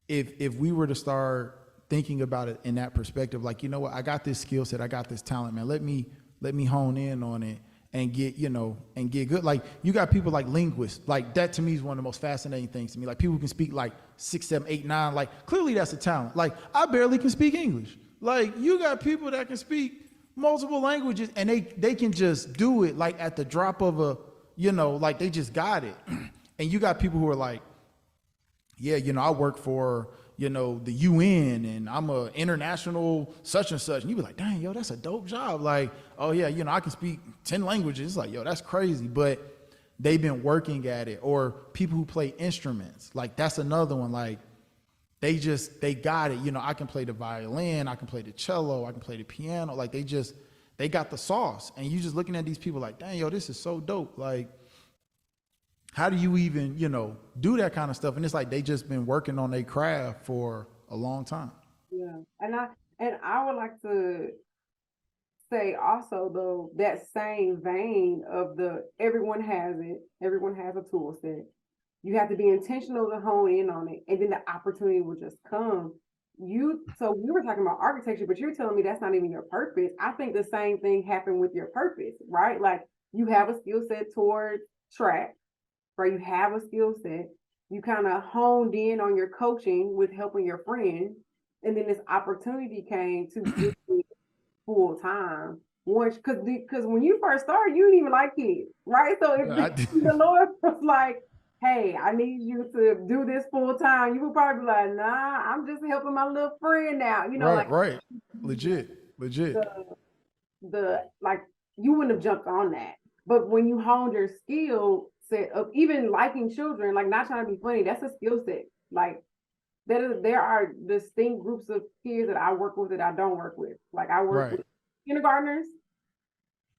if we were to start thinking about it in that perspective, like, I got this skill set, I got this talent, man, let me hone in on it and get good. Like, you got people like linguists, like that to me is one of the most fascinating things to me. Like, people who can speak like 6, 7, 8, 9, like clearly that's a talent. Like, I barely can speak English. Like, you got people that can speak multiple languages and they can just do it like at the drop of a, like they just got it. And you got people who are like, yeah, I work for, the UN and I'm a international such and such. And you be like, dang, yo, that's a dope job. Like, oh yeah, I can speak 10 languages. It's like, yo, that's crazy. But they've been working at it. Or people who play instruments. Like, that's another one. Like, they got it. I can play the violin, I can play the cello, I can play the piano. Like, they got the sauce. And you just looking at these people like, dang, yo, this is so dope. Like, how do you even, do that kind of stuff? And it's like they just been working on their craft for a long time. Yeah. And I would like to say also, though, that same vein of everyone has a tool set. You have to be intentional to hone in on it, and then the opportunity will just come. So we were talking about architecture, but you're telling me that's not even your purpose. I think the same thing happened with your purpose, right? Like, you have a skill set toward track, right? You have a skill set. You kind of honed in on your coaching with helping your friend, and then this opportunity came to do it full time. Because when you first started, you didn't even like kids, right? So if the Lord was like, hey, I need you to do this full time, you would probably be like, nah, I'm just helping my little friend now. Right. Legit. Like, you wouldn't have jumped on that. But when you honed your skill set of even liking children, like not trying to be funny, that's a skill set. Like, there are distinct groups of kids that I work with that I don't work with. Like, I work with kindergartners,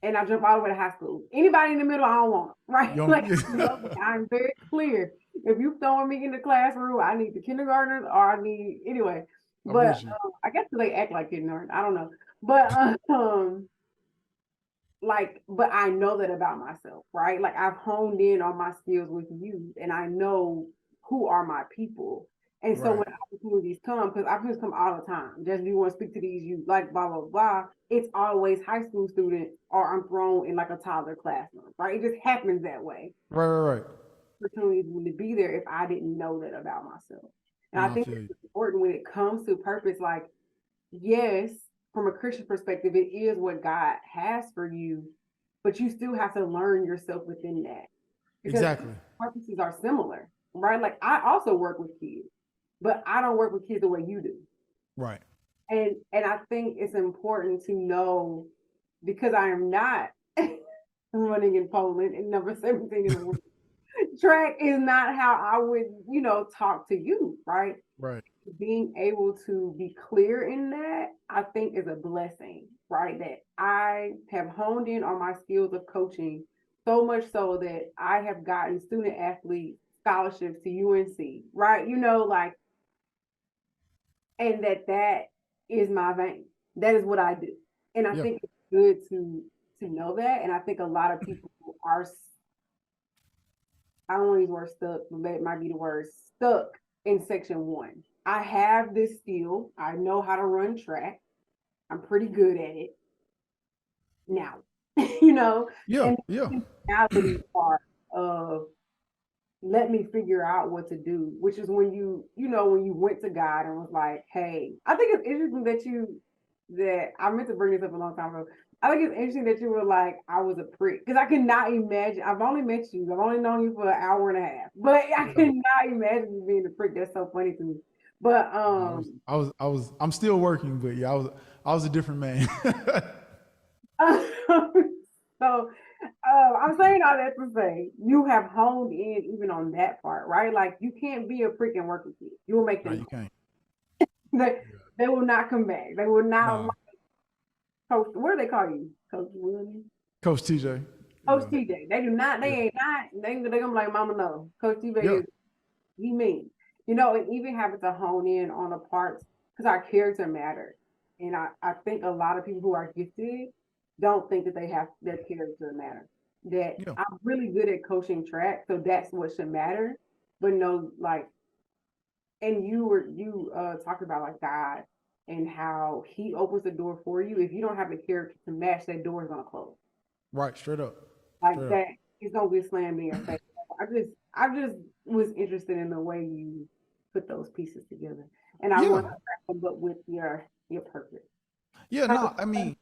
and I jump all the way to high school. Anybody in the middle, I don't want, right? Like, I'm very clear. If you throwing me in the classroom, I need the kindergartners, or I need anyway. But I guess they act like kindergarten. I don't know. But but I know that about myself, right? Like, I've honed in on my skills with youth, and I know who are my people. And so when opportunities come, because opportunities come all the time, just, do you want to speak to these youth, like blah, blah, blah, it's always high school students, or I'm thrown in like a toddler classroom, right? It just happens that way. Right. Opportunities would be there if I didn't know that about myself. And I think it's important when it comes to purpose. Like, yes, from a Christian perspective, it is what God has for you, but you still have to learn yourself within that. Exactly. Purposes are similar, right? Like, I also work with kids, but I don't work with kids the way you do. Right. And I think it's important to know, because I am not running in Poland and number 17 in the world. Track is not how I would, talk to you, right? Right. Being able to be clear in that, I think is a blessing, right? That I have honed in on my skills of coaching so much so that I have gotten student athlete scholarships to UNC, right? Like, and that is my vein. That is what I do. And I Yeah. think it's good to know that. And I think a lot of people are, I don't want to use the word stuck, but that might be the word stuck in section one. I have this skill. I know how to run track. I'm pretty good at it now, Yeah. and Yeah. the reality part of let me figure out what to do, which is when when you went to God and was like, hey, I think it's interesting that I meant to bring this up a long time ago. I think it's interesting that you were like, I was a prick. Because I cannot imagine, I've only met you, I've only known you for an hour and a half, but I Yeah. cannot imagine you being a prick. That's so funny to me. But I'm still working, but yeah, I was a different man. so I'm saying all that to say you have honed in even on that part, right? Like you can't be a prick and work with kids. You will make No, them you can't. they will not come back. They will not No. Coach, what do they call you? Coach Willie? Coach TJ. Coach Yeah. TJ. They do not, they Yeah. ain't not, they gonna be like, Mama, no. Coach TJ Yeah. is, he mean. And even having to hone in on the parts, because our character matters. And I think a lot of people who are gifted don't think that they have their character matter. That Yeah. I'm really good at coaching track, so that's what should matter. But no, like, and you talked about like God and how he opens the door for you. If you don't have the character to match, that door is gonna close. Right. Straight up. Like Straight up. that, it's gonna be slammed in your face. I just was interested in the way you put those pieces together. And I want Yeah. to wrap them up with your purpose. Yeah. Purpose. No, I mean,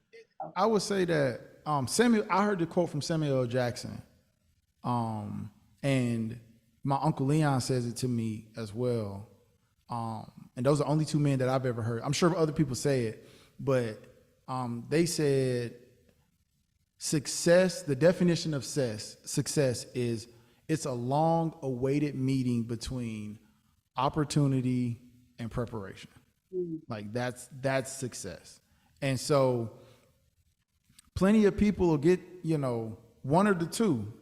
I would say that I heard the quote from Samuel L. Jackson. And my uncle Leon says it to me as well. And those are only two men that I've ever heard. I'm sure other people say it, but they said success, the definition of success is it's a long awaited meeting between opportunity and preparation. Like that's success. And so plenty of people will get, one or the two,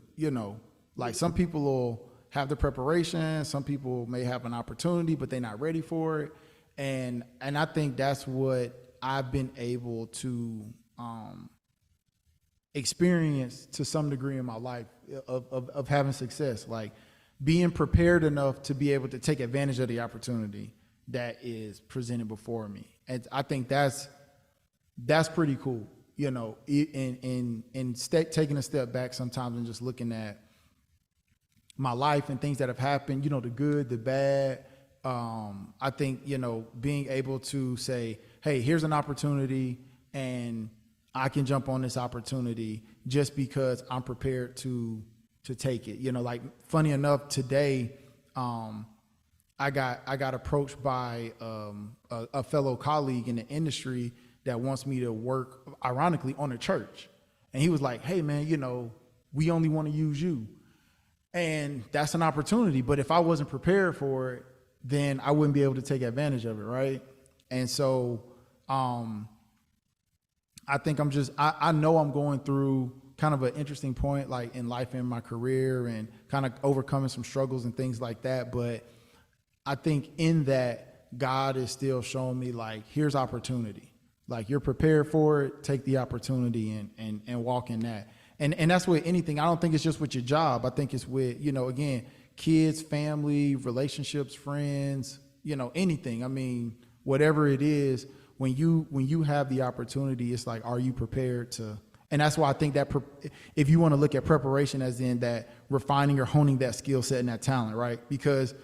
like some people will have the preparation, some people may have an opportunity, but they're not ready for it. And I think that's what I've been able to experience to some degree in my life of having success, like being prepared enough to be able to take advantage of the opportunity that is presented before me. And I think that's pretty cool, in taking a step back sometimes and just looking at my life and things that have happened, the good, the bad. I think, being able to say, hey, here's an opportunity and I can jump on this opportunity just because I'm prepared to take it. Like funny enough, today, I got approached by a fellow colleague in the industry that wants me to work, ironically, on a church. And he was like, hey man, we only want to use you. And that's an opportunity. But if I wasn't prepared for it, then I wouldn't be able to take advantage of it. Right. And so, I think I know I'm going through kind of an interesting point, like in life and my career and kind of overcoming some struggles and things like that. But I think in that God is still showing me like, here's opportunity. Like you're prepared for it, take the opportunity and walk in that. And that's with anything. I don't think it's just with your job. I think it's with, again, kids, family, relationships, friends, anything. I mean, whatever it is, when you have the opportunity, it's like, are you prepared to? And that's why I think that if you want to look at preparation as in that refining or honing that skill set and that talent, right? Because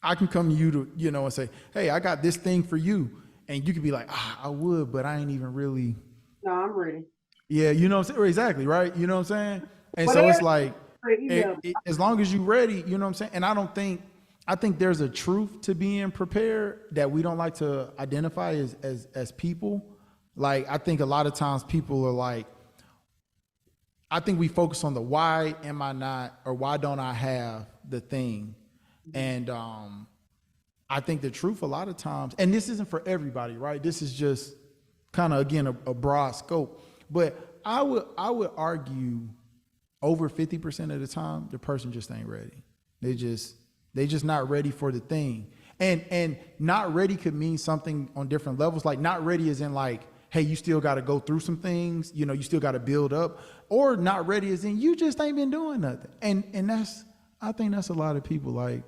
I can come to you to, and say, hey, I got this thing for you. And you could be like, I would, but I ain't even really. No, I'm ready. Yeah, what I'm saying? Exactly, right? You know what I'm saying? And Whatever. so it's like, as long as you're ready, you know what I'm saying? And I think there's a truth to being prepared that we don't like to identify as people. Like, I think a lot of times people are like, I think we focus on the why am I not, or why don't I have the thing. And I think the truth a lot of times, and this isn't for everybody, right? This is just kind of, again, a broad scope. But I would argue over 50% of the time, the person just ain't ready. They just not ready for the thing. And not ready could mean something on different levels. Like not ready is in like, hey, you still got to go through some things, you know, you still got to build up. Or not ready is in you just ain't been doing nothing. And I think that's a lot of people. Like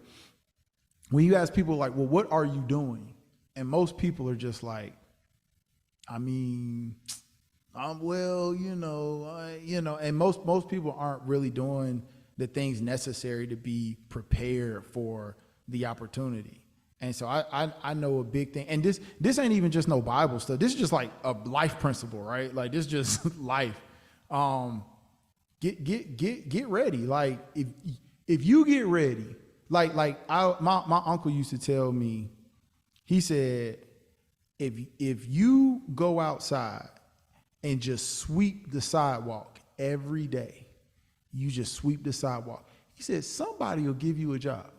when you ask people like, well, what are you doing? And most people are just like, I mean, well, you know, and most people aren't really doing the things necessary to be prepared for the opportunity. And so I know a big thing, and this ain't even just no Bible stuff. This is just like a life principle, right? Like this is just life. Get ready. Like if you get ready, like my uncle used to tell me, he said, if you go outside and just sweep the sidewalk every day, you just sweep the sidewalk. He said, somebody will give you a job.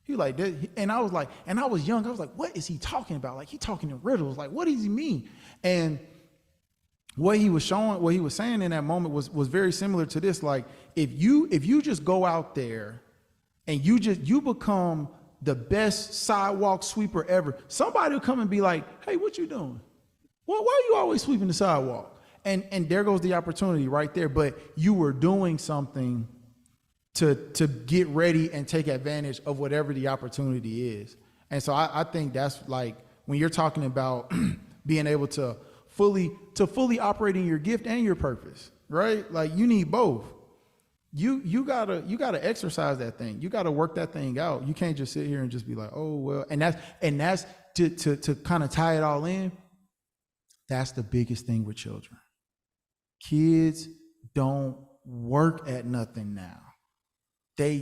He like that, and I was like, and I was young. I was like, what is he talking about? Like he talking in riddles. Like what does he mean? And what he was saying in that moment was very similar to this. Like if you just go out there and you become the best sidewalk sweeper ever, somebody will come and be like, hey, what you doing? Well, why are you always sweeping the sidewalk? And there goes the opportunity right there. But you were doing something to get ready and take advantage of whatever the opportunity is. And so I think that's like when you're talking about being able to fully operate in your gift and your purpose, right? Like you need both. You gotta exercise that thing. You gotta work that thing out. You can't just sit here and just be like, oh well. And that's to kind of tie it all in. That's the biggest thing with children. Kids don't work at nothing now. They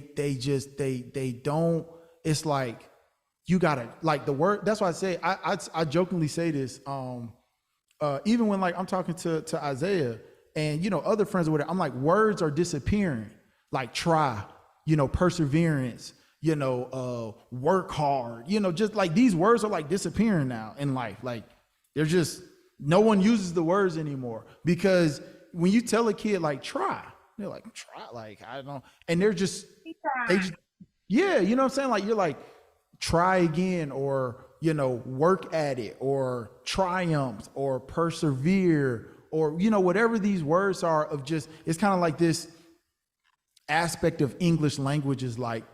don't. It's like you gotta like the word. That's why I say I jokingly say this. Even when like I'm talking to Isaiah and you know other friends or whatever, I'm like words are disappearing. Like try, you know, perseverance, you know, work hard, you know, just like these words are like disappearing now in life. Like they're just no one uses the words anymore because when you tell a kid like try. They're like, try, like, I don't know. And they're just, yeah, you know what I'm saying? Like, you're like, try again, or, you know, work at it, or triumph, or persevere, or, you know, whatever these words are of just, it's kind of like this aspect of English language is like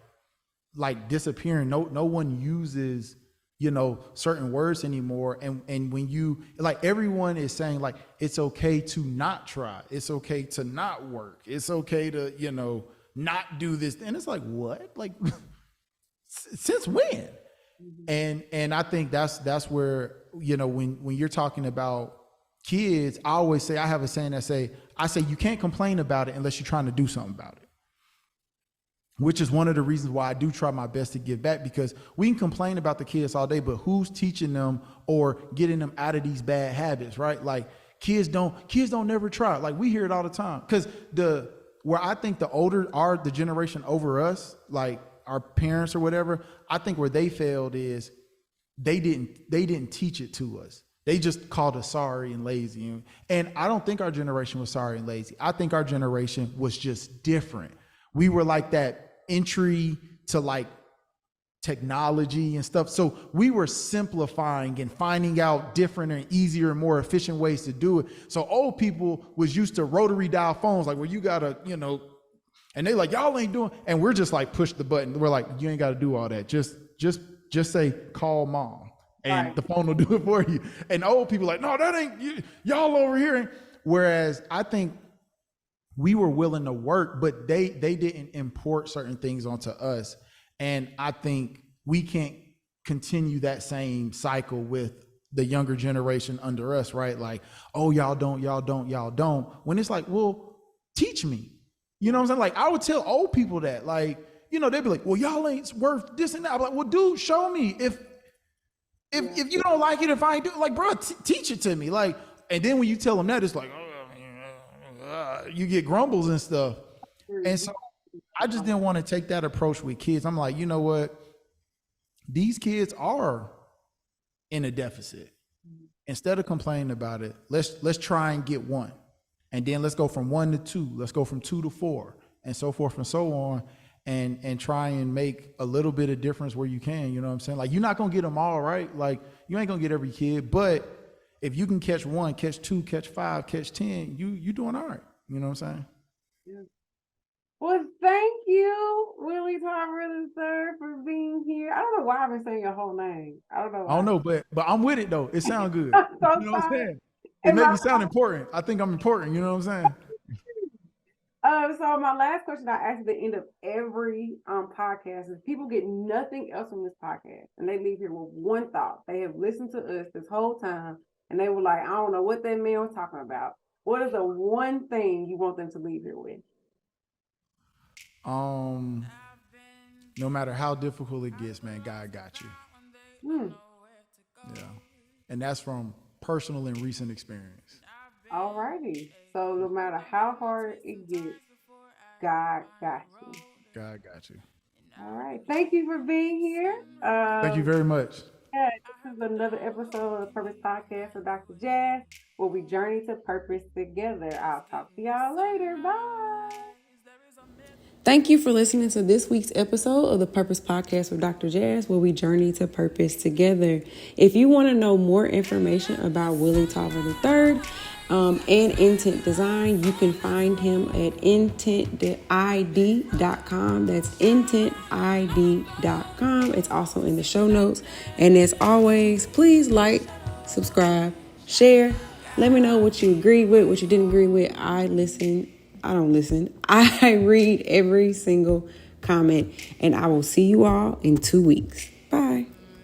disappearing. No one uses, you know, certain words anymore. And when you like, everyone is saying like, it's okay to not try. It's okay to not work. It's okay to, you know, not do this. And it's like, what? Like since when? Mm-hmm. And I think that's where, you know, when you're talking about kids, I always say, I have a saying that I say, you can't complain about it unless you're trying to do something about it. Which is one of the reasons why I do try my best to give back, because we can complain about the kids all day, but who's teaching them or getting them out of these bad habits, right? Like kids don't never try. Like we hear it all the time. Because where I think the older are the generation over us, like our parents or whatever, I think where they failed is they didn't teach it to us. They just called us sorry and lazy. And I don't think our generation was sorry and lazy. I think our generation was just different. We were like that entry to like technology and stuff. So we were simplifying and finding out different and easier and more efficient ways to do it. So old people was used to rotary dial phones, like where you gotta, you know, and they like, y'all ain't doing, and we're just like, push the button. We're like, you ain't got to do all that. Just say, call mom, and right. The phone will do it for you. And old people like, no, that ain't y'all over here. Whereas I think we were willing to work, but they didn't import certain things onto us. And I think we can't continue that same cycle with the younger generation under us, right? Like, oh, y'all don't. When it's like, well, teach me. You know what I'm saying? Like, I would tell old people that, like, you know, they'd be like, well, y'all ain't worth this and that. I'm like, well, dude, show me. If you don't like it, if I ain't do it, like, bro, teach it to me. Like, and then when you tell them that, it's like, you get grumbles and stuff. And so I just didn't want to take that approach with kids. I'm like, you know what? These kids are in a deficit. Instead of complaining about it, let's try and get one. And then let's go from 1 to 2. Let's go from 2 to 4 and so forth and so on. And try and make a little bit of difference where you can, you know what I'm saying? Like, you're not going to get them all right. Like, you ain't going to get every kid, but if you can catch 1, catch 2, catch 5, catch 10, you doing all right. You know what I'm saying? Yeah. Well, thank you, Willie Tarver III, for being here. I don't know why I've been saying your whole name. I don't know why. I don't know, but I'm with it though. It sounds good. I'm so You know what I'm sorry. saying? It makes me sound important. I think I'm important. You know what I'm saying? So my last question I ask at the end of every podcast is, people get nothing else from this podcast and they leave here with one thought. They have listened to us this whole time and they were like, I don't know what that man was talking about. What is the one thing you want them to leave here with? No matter how difficult it gets, man, God got you. Yeah. And that's from personal and recent experience. All righty. So no matter how hard it gets, God got you. God got you. All right. Thank you for being here. Thank you very much. Yeah, this is another episode of the Purpose Podcast with Dr. Jazz, where we journey to purpose together. I'll talk to y'all later. Bye. Thank you for listening to this week's episode of the Purpose Podcast with Dr. Jazz, where we journey to purpose together. If you want to know more information about Willie Tarver III and Intent Design, you can find him at intentid.com. That's intentid.com. It's also in the show notes. And as always, please like, subscribe, share. Let me know what you agreed with, what you didn't agree with. I read every single comment, and I will see you all in 2 weeks. Bye.